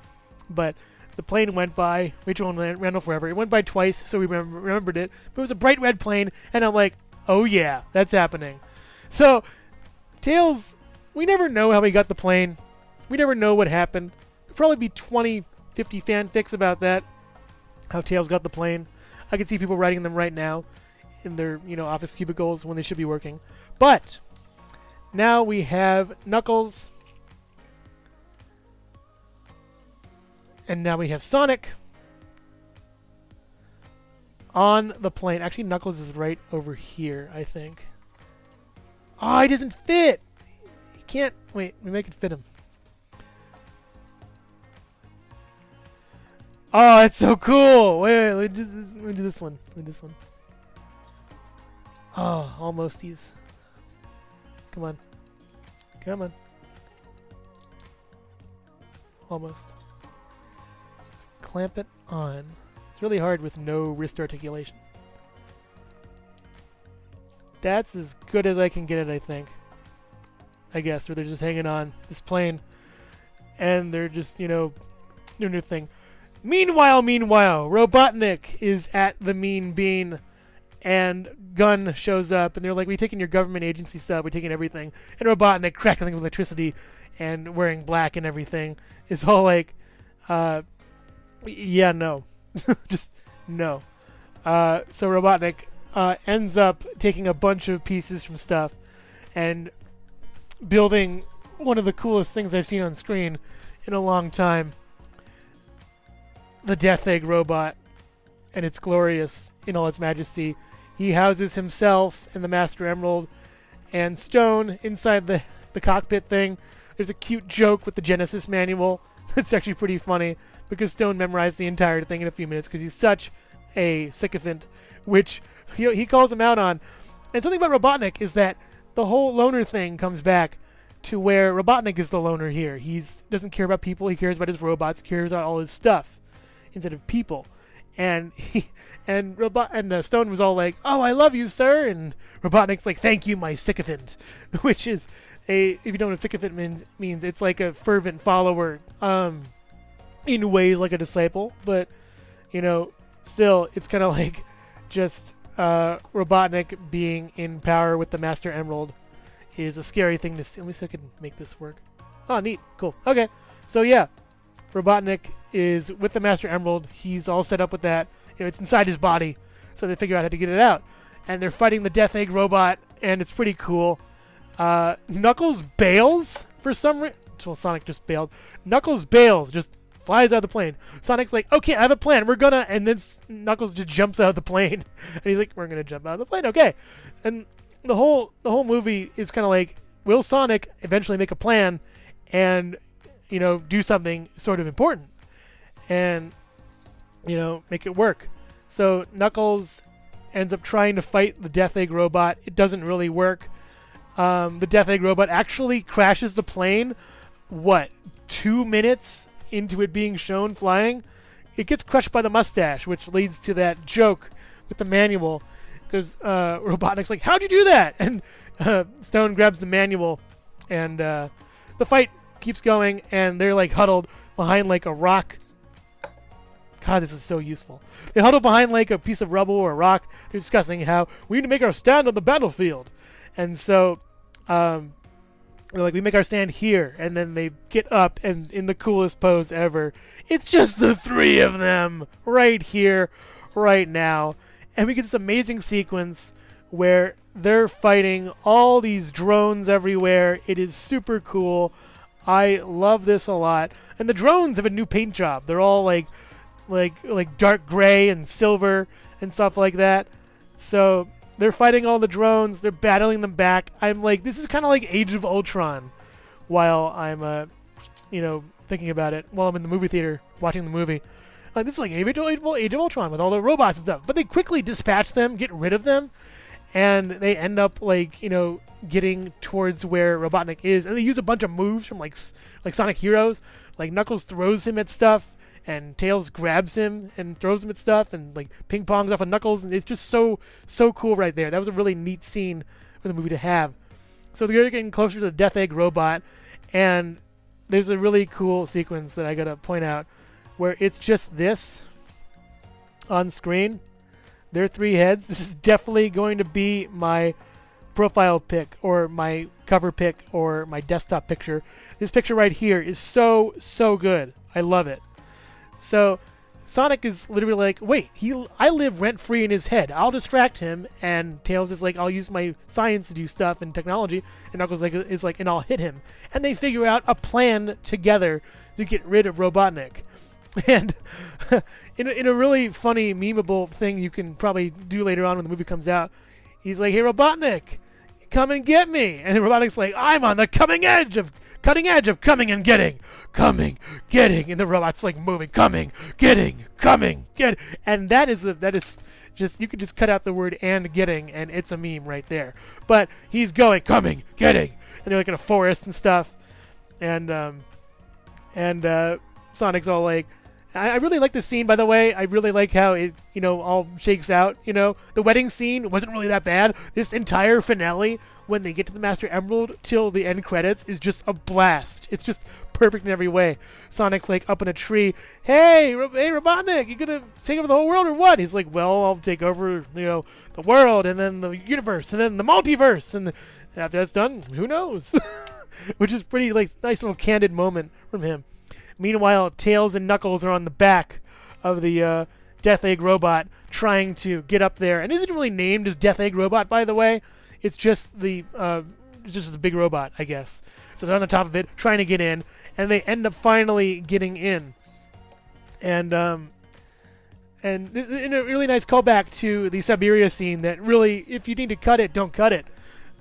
But the plane went by, Rachel and Randall forever. It went by twice, so we remembered it. But it was a bright red plane, and I'm like, oh yeah, that's happening. So, Tails, we never know how he got the plane. We never know what happened. There'll probably be 20, 50 fanfics about that. How Tails got the plane. I can see people writing them right now in their, office cubicles when they should be working. But now we have Knuckles. And now we have Sonic on the plane. Actually, Knuckles is right over here, I think. Oh, he doesn't fit! He can't... Wait, we make it fit him. Oh, that's so cool! Wait, let me do this one. Oh, almosties. Come on. Come on. Almost. Clamp it on. It's really hard with no wrist articulation. That's as good as I can get it, I think. I guess, where they're just hanging on this plane. And they're just, doing their thing. Meanwhile, Robotnik is at the Mean Bean, and Gun shows up, and they're like, "We taking your government agency stuff, we taking everything." And Robotnik, crackling with electricity and wearing black and everything, is all like, yeah, no. Just no. So Robotnik ends up taking a bunch of pieces from stuff and building one of the coolest things I've seen on screen in a long time. The Death Egg robot, and it's glorious in all its majesty. He houses himself and the Master Emerald and Stone inside the cockpit thing. There's a cute joke with the Genesis manual. It's actually pretty funny because Stone memorized the entire thing in a few minutes because he's such a sycophant, which he calls him out on. And something about Robotnik is that the whole loner thing comes back to where Robotnik is the loner here. He doesn't care about people. He cares about his robots. He cares about all his stuff instead of people. And Stone was all like, "Oh, I love you, sir," and Robotnik's like, "Thank you, my sycophant," which is if you don't know what sycophant means, it's like a fervent follower, in ways like a disciple, but still, it's kind of like just Robotnik being in power with the Master Emerald is a scary thing to see. Let me see if I can make this work. Oh, neat, cool, okay, so yeah. Robotnik is with the Master Emerald. He's all set up with that. It's inside his body, so they figure out how to get it out. And they're fighting the Death Egg robot, and it's pretty cool. Knuckles bails for some reason. Well, Sonic just bailed. Knuckles bails, just flies out of the plane. Sonic's like, "Okay, I have a plan. We're gonna..." And then Knuckles just jumps out of the plane. And he's like, "We're gonna jump out of the plane, okay." And the whole movie is kind of like, will Sonic eventually make a plan and do something sort of important and, make it work. So Knuckles ends up trying to fight the Death Egg robot. It doesn't really work. The Death Egg robot actually crashes the plane, 2 minutes into it being shown flying? It gets crushed by the mustache, which leads to that joke with the manual, because Robotnik's like, "How'd you do that?" And Stone grabs the manual, and the fight keeps going, and they're like huddled behind like a rock. God, this is so useful. They huddle behind like a piece of rubble or a rock. They're discussing how we need to make our stand on the battlefield. And so they're like, "We make our stand here." And then they get up, and in the coolest pose ever, it's just the three of them right here, right now. And we get this amazing sequence where they're fighting all these drones everywhere. It is super cool. I love this a lot. And the drones have a new paint job. They're all like dark gray and silver and stuff like that. So they're fighting all the drones. They're battling them back. I'm like, this is kind of like Age of Ultron. While I'm, thinking about it, while I'm in the movie theater watching the movie, like this is like Age of Ultron with all the robots and stuff. But they quickly dispatch them, get rid of them, and they end up getting towards where Robotnik is, and they use a bunch of moves from like Sonic Heroes. Like Knuckles throws him at stuff, and Tails grabs him and throws him at stuff, and like ping pongs off of Knuckles, and it's just so cool right there. That was a really neat scene for the movie to have. So they're getting closer to the Death Egg robot, and there's a really cool sequence that I gotta point out where it's just this on screen. There are 3 heads. This is definitely going to be my profile pic or my cover pic or my desktop picture. This picture right here is so good. I love it. So Sonic is literally like, wait, I live rent-free in his head. I'll distract him. And Tails is like, I'll use my science to do stuff and technology. And Knuckles is like, and I'll hit him. And they figure out a plan together to get rid of Robotnik. And in a really funny, memeable thing you can probably do later on when the movie comes out, he's like, hey, Robotnik, come and get me. And then Robotnik's like, I'm on the cutting edge of coming and getting. And the robot's like moving, coming, getting. And that is just, you could just cut out the word and getting, and it's a meme right there. But he's going, coming, getting. And they're like in a forest and stuff. And Sonic's all like, I really like this scene, by the way. I really like how it, all shakes out. The wedding scene wasn't really that bad. This entire finale, when they get to the Master Emerald till the end credits, is just a blast. It's just perfect in every way. Sonic's like up in a tree. Hey, Robotnik, you gonna take over the whole world or what? He's like, well, I'll take over, the world, and then the universe, and then the multiverse, and after that's done, who knows? Which is pretty nice little candid moment from him. Meanwhile, Tails and Knuckles are on the back of the Death Egg robot trying to get up there. And isn't really named as Death Egg robot, by the way. It's just the big robot, I guess. So they're on the top of it, trying to get in, and they end up finally getting in. And in a really nice callback to the Siberian scene that really, if you need to cut it, don't cut it.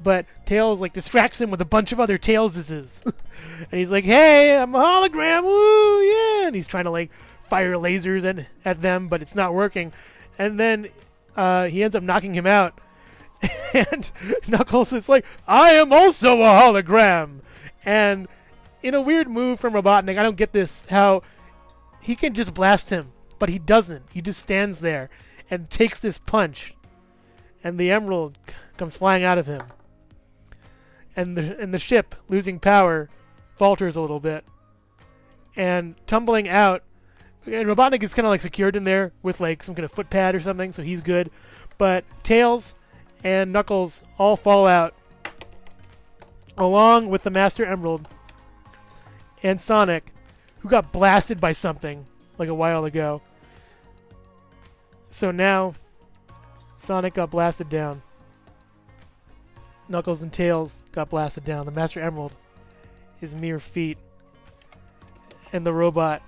But Tails distracts him with a bunch of other Tailses. And he's like, hey, I'm a hologram, woo, yeah. And he's trying to fire lasers at them, but it's not working. And then he ends up knocking him out. And Knuckles is like, I am also a hologram. And in a weird move from Robotnik, I don't get this, how he can just blast him, but he doesn't. He just stands there and takes this punch. And the emerald comes flying out of him. And the ship, losing power, falters a little bit. And tumbling out, and Robotnik is kind of secured in there with some kind of foot pad or something, so he's good. But Tails and Knuckles all fall out, along with the Master Emerald and Sonic, who got blasted by something a while ago. So now, Sonic got blasted down. Knuckles and Tails got blasted down. The Master Emerald is mere feet. And the robot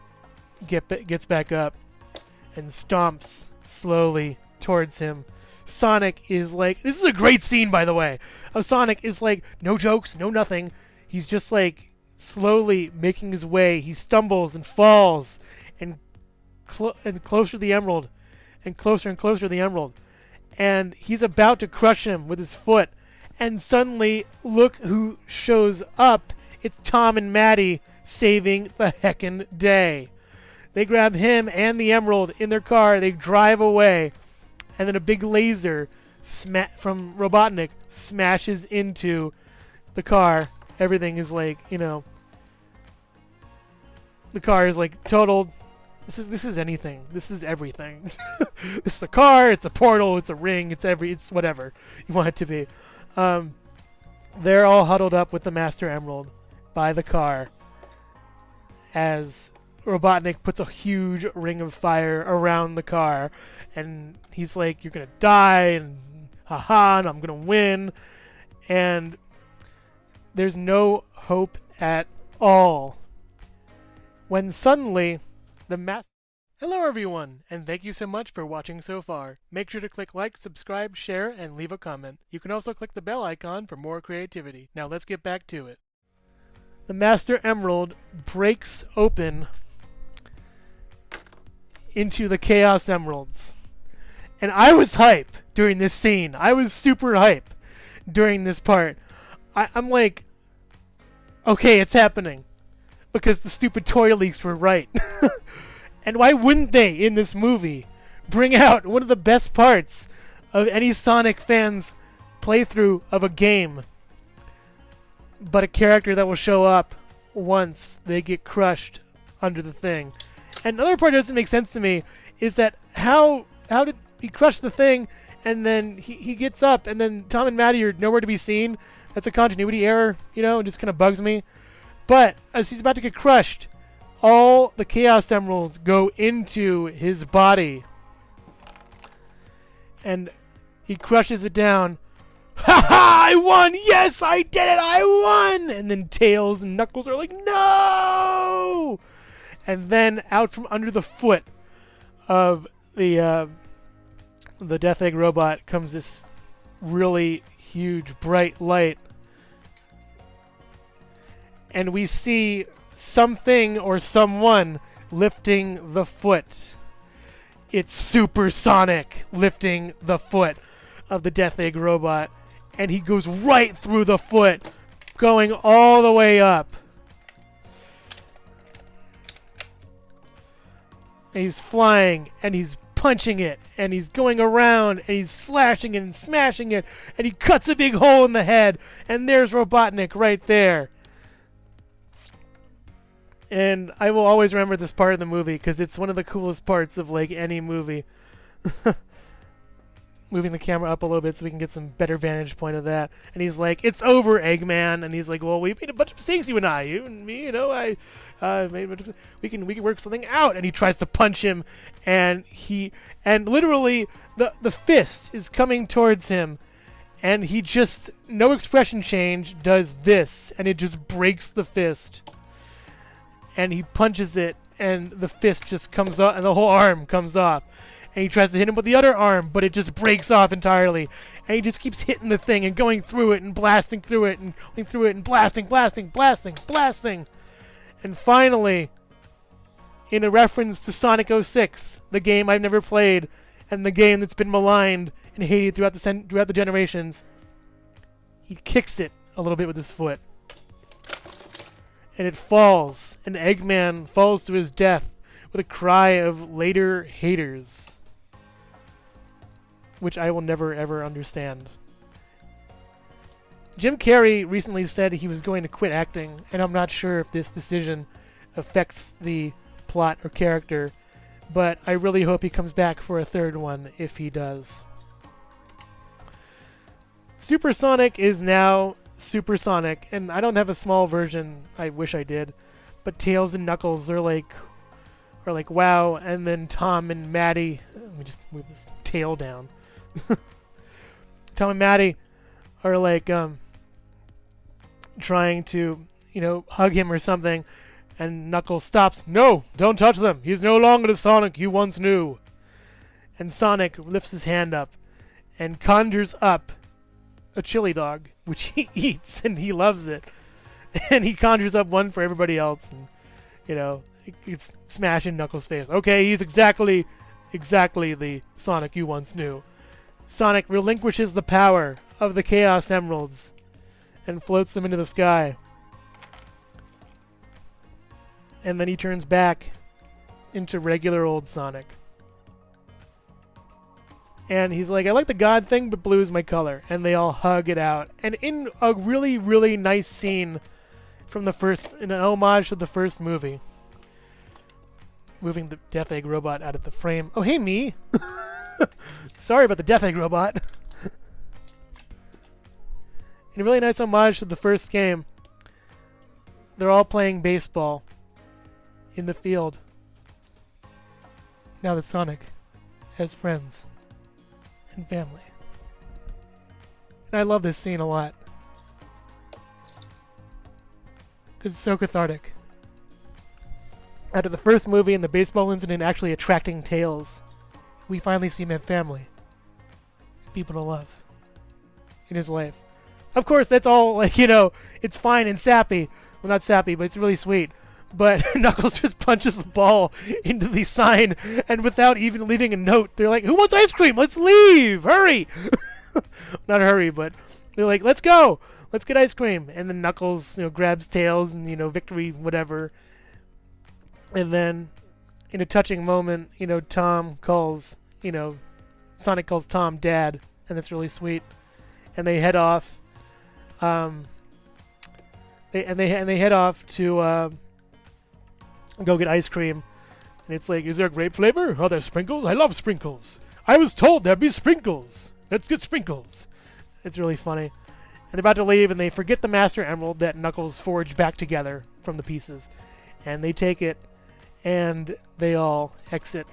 gets back up and stomps slowly towards him. Sonic is this is a great scene, by the way. Sonic is no jokes, no nothing. He's just slowly making his way. He stumbles and falls and closer to the emerald and closer to the emerald. And he's about to crush him with his foot. And suddenly, look who shows up. It's Tom and Maddie saving the heckin' day. They grab him and the emerald in their car. They drive away. And then a big laser from Robotnik smashes into the car. Everything is the car is totaled. This is anything. This is everything. This is a car. It's a portal. It's a ring. It's whatever you want it to be. They're all huddled up with the Master Emerald by the car as Robotnik puts a huge ring of fire around the car, and he's like, you're gonna die, and haha, and I'm gonna win. And there's no hope at all when suddenly the Hello everyone, and thank you so much for watching so far. Make sure to click like, subscribe, share, and leave a comment. You can also click the bell icon for more creativity. Now let's get back to it. The Master Emerald breaks open into the Chaos Emeralds. And I was hype during this scene. I was super hype during this part. I'm like, okay, it's happening. Because the stupid toy leaks were right. And why wouldn't they, in this movie, bring out one of the best parts of any Sonic fan's playthrough of a game, but a character that will show up once they get crushed under the thing? And another part that doesn't make sense to me is that how did he crush the thing, and then he gets up, and then Tom and Maddie are nowhere to be seen? That's a continuity error, you know, it just kind of bugs me. But as he's about to get crushed, all the Chaos Emeralds go into his body. And he crushes it down. Ha ha! I won! Yes, I did it! I won! And then Tails and Knuckles are like, no! And then out from under the foot of the Death Egg robot comes this really huge, bright light. And we see something or someone lifting the foot. It's Super Sonic lifting the foot of the Death Egg robot. And he goes right through the foot, going all the way up. And he's flying, and he's punching it, and he's going around, and he's slashing it and smashing it, and he cuts a big hole in the head, and there's Robotnik right there. And I will always remember this part of the movie because it's one of the coolest parts of like any movie. Moving the camera up a little bit so we can get some better vantage point of that. And he's like, "It's over, Eggman." And he's like, "Well, we made a bunch of mistakes, you and I. You and me, you know. We can work something out." And he tries to punch him, and literally the fist is coming towards him, and he just, no expression change, does this, and it just breaks the fist. And he punches it, and the fist just comes off, and the whole arm comes off. And he tries to hit him with the other arm, but it just breaks off entirely. And he just keeps hitting the thing and going through it and blasting through it and going through it and blasting. And finally, in a reference to Sonic 06, the game I've never played, and the game that's been maligned and hated throughout the generations, he kicks it a little bit with his foot. And it falls, and Eggman falls to his death with a cry of later haters, which I will never ever understand. Jim Carrey recently said he was going to quit acting, and I'm not sure if this decision affects the plot or character, but I really hope he comes back for a third one if he does. Super Sonic is now Super Sonic, and I don't have a small version. I wish I did, but Tails and Knuckles are like wow, and then Tom and Maddie. Let me just move this tail down. Tom and Maddie are like trying to, hug him or something, and Knuckles stops. "No, don't touch them. He's no longer the Sonic you once knew." And Sonic lifts his hand up and conjures up a chili dog, which he eats, and he loves it. And he conjures up one for everybody else, and it's smashing Knuckles' face. Okay, he's exactly the Sonic you once knew. Sonic relinquishes the power of the Chaos Emeralds and floats them into the sky. And then he turns back into regular old Sonic. And he's like, "I like the God thing, but blue is my color." And they all hug it out. And in a really, really nice scene from in an homage to the first movie, moving the Death Egg robot out of the frame. Oh, hey, me! Sorry about the Death Egg robot. In a really nice homage to the first game, they're all playing baseball in the field. Now that Sonic has friends and family. And I love this scene a lot, because it's so cathartic. After the first movie and the baseball incident actually attracting Tails, we finally see him have family. People to love. In his life. Of course, that's all, like, it's fine and sappy. Well, not sappy, but it's really sweet. But Knuckles just punches the ball into the sign, and without even leaving a note, they're like, "Who wants ice cream? Let's leave! Hurry!" Not hurry, but they're like, "Let's go! Let's get ice cream!" And then Knuckles, grabs Tails, and, victory, whatever. And then, in a touching moment, Tom calls, Sonic calls Tom Dad, and that's really sweet. And they head off. They head off to go get ice cream. And it's like, "Is there grape flavor? Oh, there's sprinkles? I love sprinkles. I was told there'd be sprinkles. Let's get sprinkles." It's really funny. And they're about to leave, and they forget the Master Emerald that Knuckles forged back together from the pieces. And they take it, and they all exit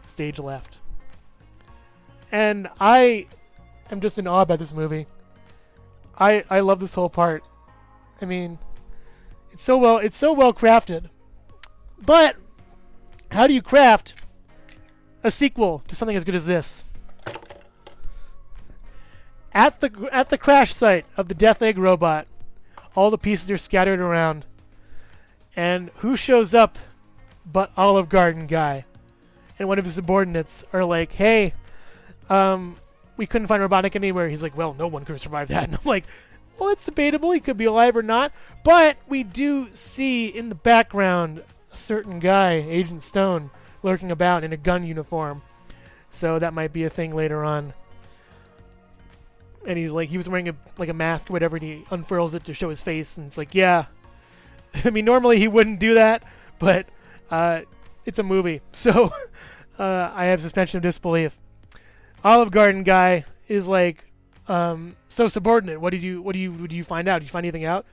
stage left. And I am just in awe about this movie. I love this whole part. I mean, it's so well crafted. But how do you craft a sequel to something as good as this? At the crash site of the Death Egg robot, all the pieces are scattered around. And who shows up but Olive Garden guy and one of his subordinates are like, "Hey, we couldn't find Robotnik anywhere." He's like, "Well, no one could have survived that." And I'm like, well, it's debatable. He could be alive or not. But we do see in the background a certain guy, Agent Stone, lurking about in a gun uniform. So that might be a thing later on. And he was wearing a mask or whatever, and he unfurls it to show his face. And it's like, yeah. I mean, normally he wouldn't do that, but it's a movie. So I have suspension of disbelief. Olive Garden guy is like, "So subordinate, what did you find out? Did you find anything out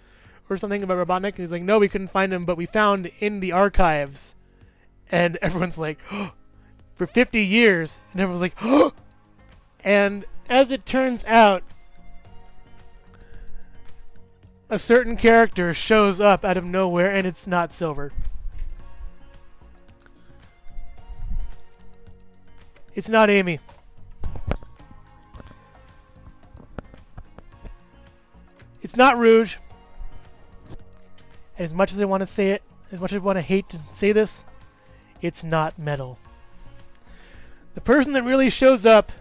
or something about Robotnik?" And he's like, "No, we couldn't find him, but we found in the archives." And everyone's like, "Oh, for 50 years." And everyone's like, "Oh." And as it turns out, a certain character shows up out of nowhere, and it's not Silver. It's not Amy. It's not Rouge. And as much as I want to say it, as much as I want to hate to say this, it's not Metal. The person that really shows up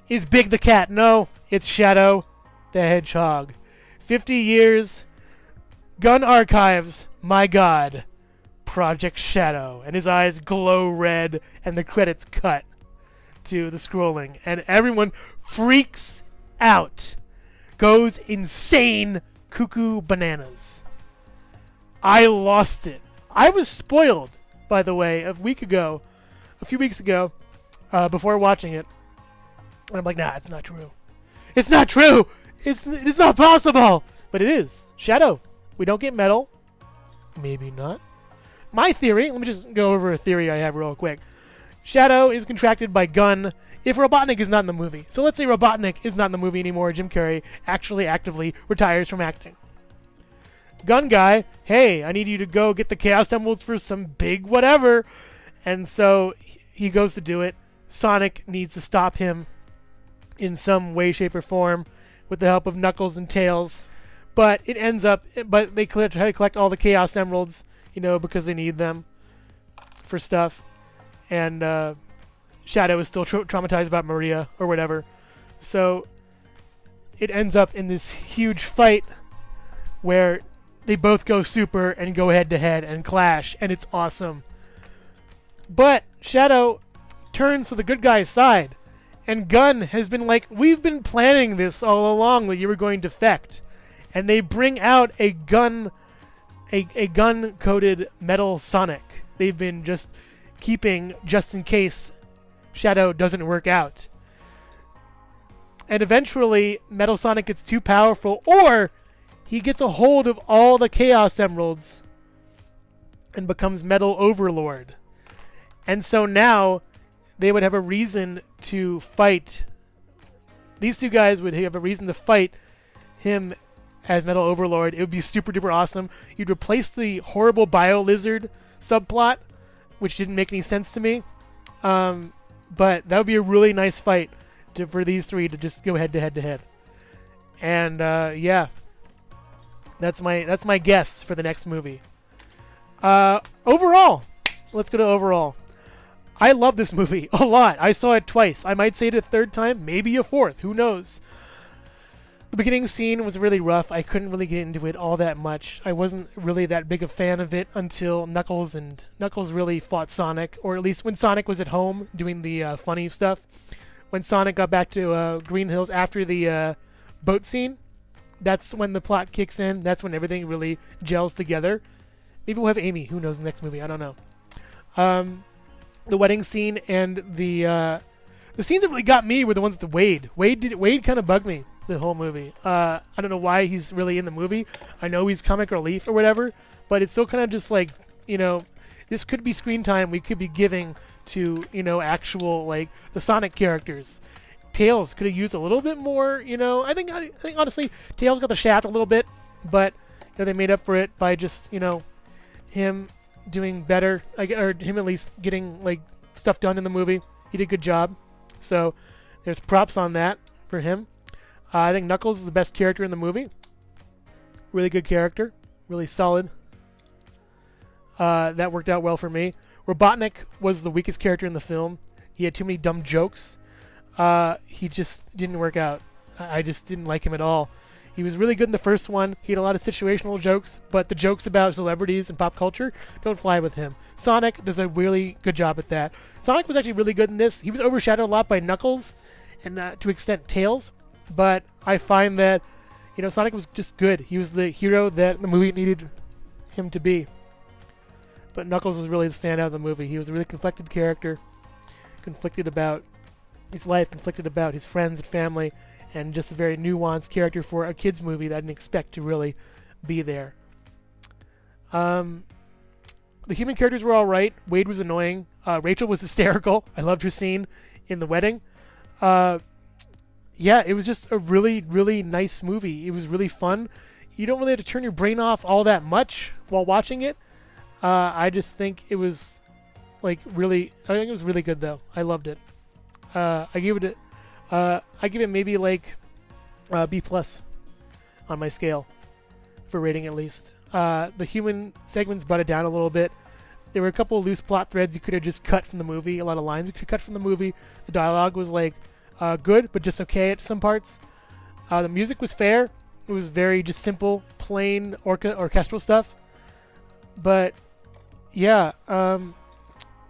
is Big the Cat. No, it's Shadow the Hedgehog. 50 years, gun archives, my god, Project Shadow. And his eyes glow red, and the credits cut to the scrolling. And everyone freaks out. Goes insane cuckoo bananas. I lost it. I was spoiled, by the way, a few weeks ago, before watching it. And I'm like, nah, it's not true. It's not true! It's not possible! But it is. Shadow. We don't get Metal. Maybe not. My theory, let me just go over a theory I have real quick. Shadow is contracted by Gun if Robotnik is not in the movie. So let's say Robotnik is not in the movie anymore. Jim Carrey actually actively retires from acting. Gun guy, "Hey, I need you to go get the Chaos Emeralds for some big whatever." And so he goes to do it. Sonic needs to stop him in some way, shape, or form with the help of Knuckles and Tails. But they try to collect all the Chaos Emeralds, because they need them for stuff. And Shadow is still traumatized about Maria or whatever. So it ends up in this huge fight where they both go super and go head-to-head and clash, and it's awesome. But Shadow turns to the good guy's side, and Gun has been like, "We've been planning this all along that you were going to defect." And they bring out a gun-coated metal Sonic. They've been just keeping just in case Shadow doesn't work out. And eventually, Metal Sonic gets too powerful, or he gets a hold of all the Chaos Emeralds and becomes Metal Overlord. And so now they would have a reason to fight. These two guys would have a reason to fight him as Metal Overlord. It would be super duper awesome. You'd replace the horrible Bio Lizard subplot, which didn't make any sense to me. But that would be a really nice fight for these three to just go head to head. And yeah, that's my guess for the next movie. Overall, let's go to overall. I love this movie a lot. I saw it twice. I might say it a third time, maybe a fourth. Who knows? The beginning scene was really rough. I couldn't really get into it all that much. I wasn't really that big a fan of it until Knuckles really fought Sonic, or at least when Sonic was at home doing the funny stuff. When Sonic got back to Green Hills after the boat scene, that's when the plot kicks in. That's when everything really gels together. Maybe we'll have Amy. Who knows? Next movie, I don't know. The wedding scene and the scenes that really got me were the ones with the Wade. Wade kind of bugged me the whole movie. I don't know why he's really in the movie. I know he's comic relief or whatever, but it's still kind of just like, this could be screen time we could be giving to, actual, like, the Sonic characters. Tails could have used a little bit more, I think honestly, Tails got the shaft a little bit, but they made up for it by just, him doing better, or him at least getting, like, stuff done in the movie. He did a good job. So there's props on that for him. I think Knuckles is the best character in the movie. Really good character. Really solid. That worked out well for me. Robotnik was the weakest character in the film. He had too many dumb jokes. He just didn't work out. I just didn't like him at all. He was really good in the first one. He had a lot of situational jokes, but the jokes about celebrities and pop culture don't fly with him. Sonic does a really good job at that. Sonic was actually really good in this. He was overshadowed a lot by Knuckles and to extent Tails, but I find that Sonic was just good. He was the hero that the movie needed him to be. But Knuckles was really the standout of the movie. He was a really conflicted character, conflicted about his life, conflicted about his friends and family, and just a very nuanced character for a kids movie that I didn't expect to really be there. The human characters were all right. Wade was annoying. Rachel was hysterical. I loved her scene in the wedding. Yeah, it was just a really, really nice movie. It was really fun. You don't really have to turn your brain off all that much while watching it. I just think it was I think it was really good though. I loved it. I give it maybe like B+ on my scale for rating at least. The human segments brought it down a little bit. There were a couple of loose plot threads you could have just cut from the movie. A lot of lines you could have cut from the movie. The dialogue was good, but just okay at some parts. The music was fair. It was very just simple, plain orchestral stuff. But yeah,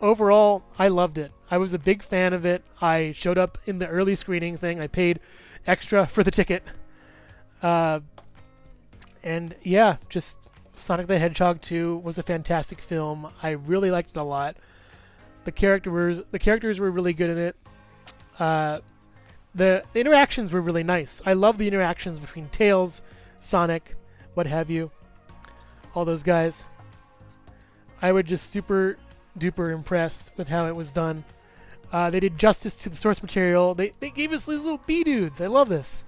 overall, I loved it. I was a big fan of it. I showed up in the early screening thing. I paid extra for the ticket. And yeah, just Sonic the Hedgehog 2 was a fantastic film. I really liked it a lot. The characters were really good in it. The interactions were really nice. I love the interactions between Tails, Sonic, what have you. All those guys. I was just super duper impressed with how it was done. They did justice to the source material. They gave us these little bee dudes. I love this.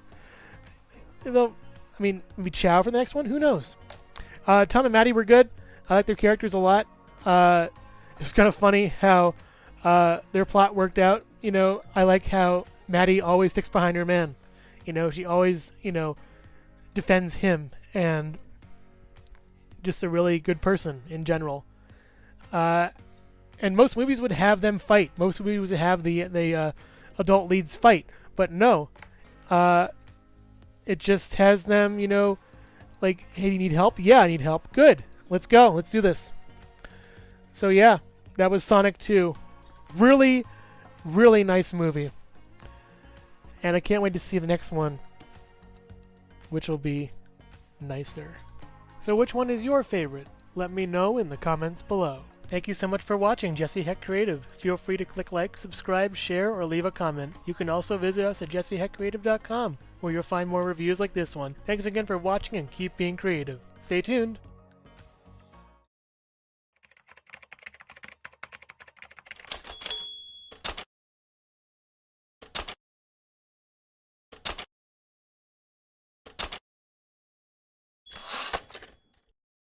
Maybe Chow for the next one? Who knows? Tom and Maddie were good. I like their characters a lot. It was kind of funny how their plot worked out. I like how Maddie always sticks behind her man. She always, defends him, and just a really good person in general. And most movies would have them fight. Most movies would have the adult leads fight. But no. It just has them, hey, do you need help? Yeah, I need help. Good. Let's go. Let's do this. So yeah, that was Sonic 2. Really, really nice movie. And I can't wait to see the next one, which will be nicer. So which one is your favorite? Let me know in the comments below. Thank you so much for watching Jesse Heck Creative. Feel free to click like, subscribe, share, or leave a comment. You can also visit us at jesseheckcreative.com, where you'll find more reviews like this one. Thanks again for watching and keep being creative. Stay tuned.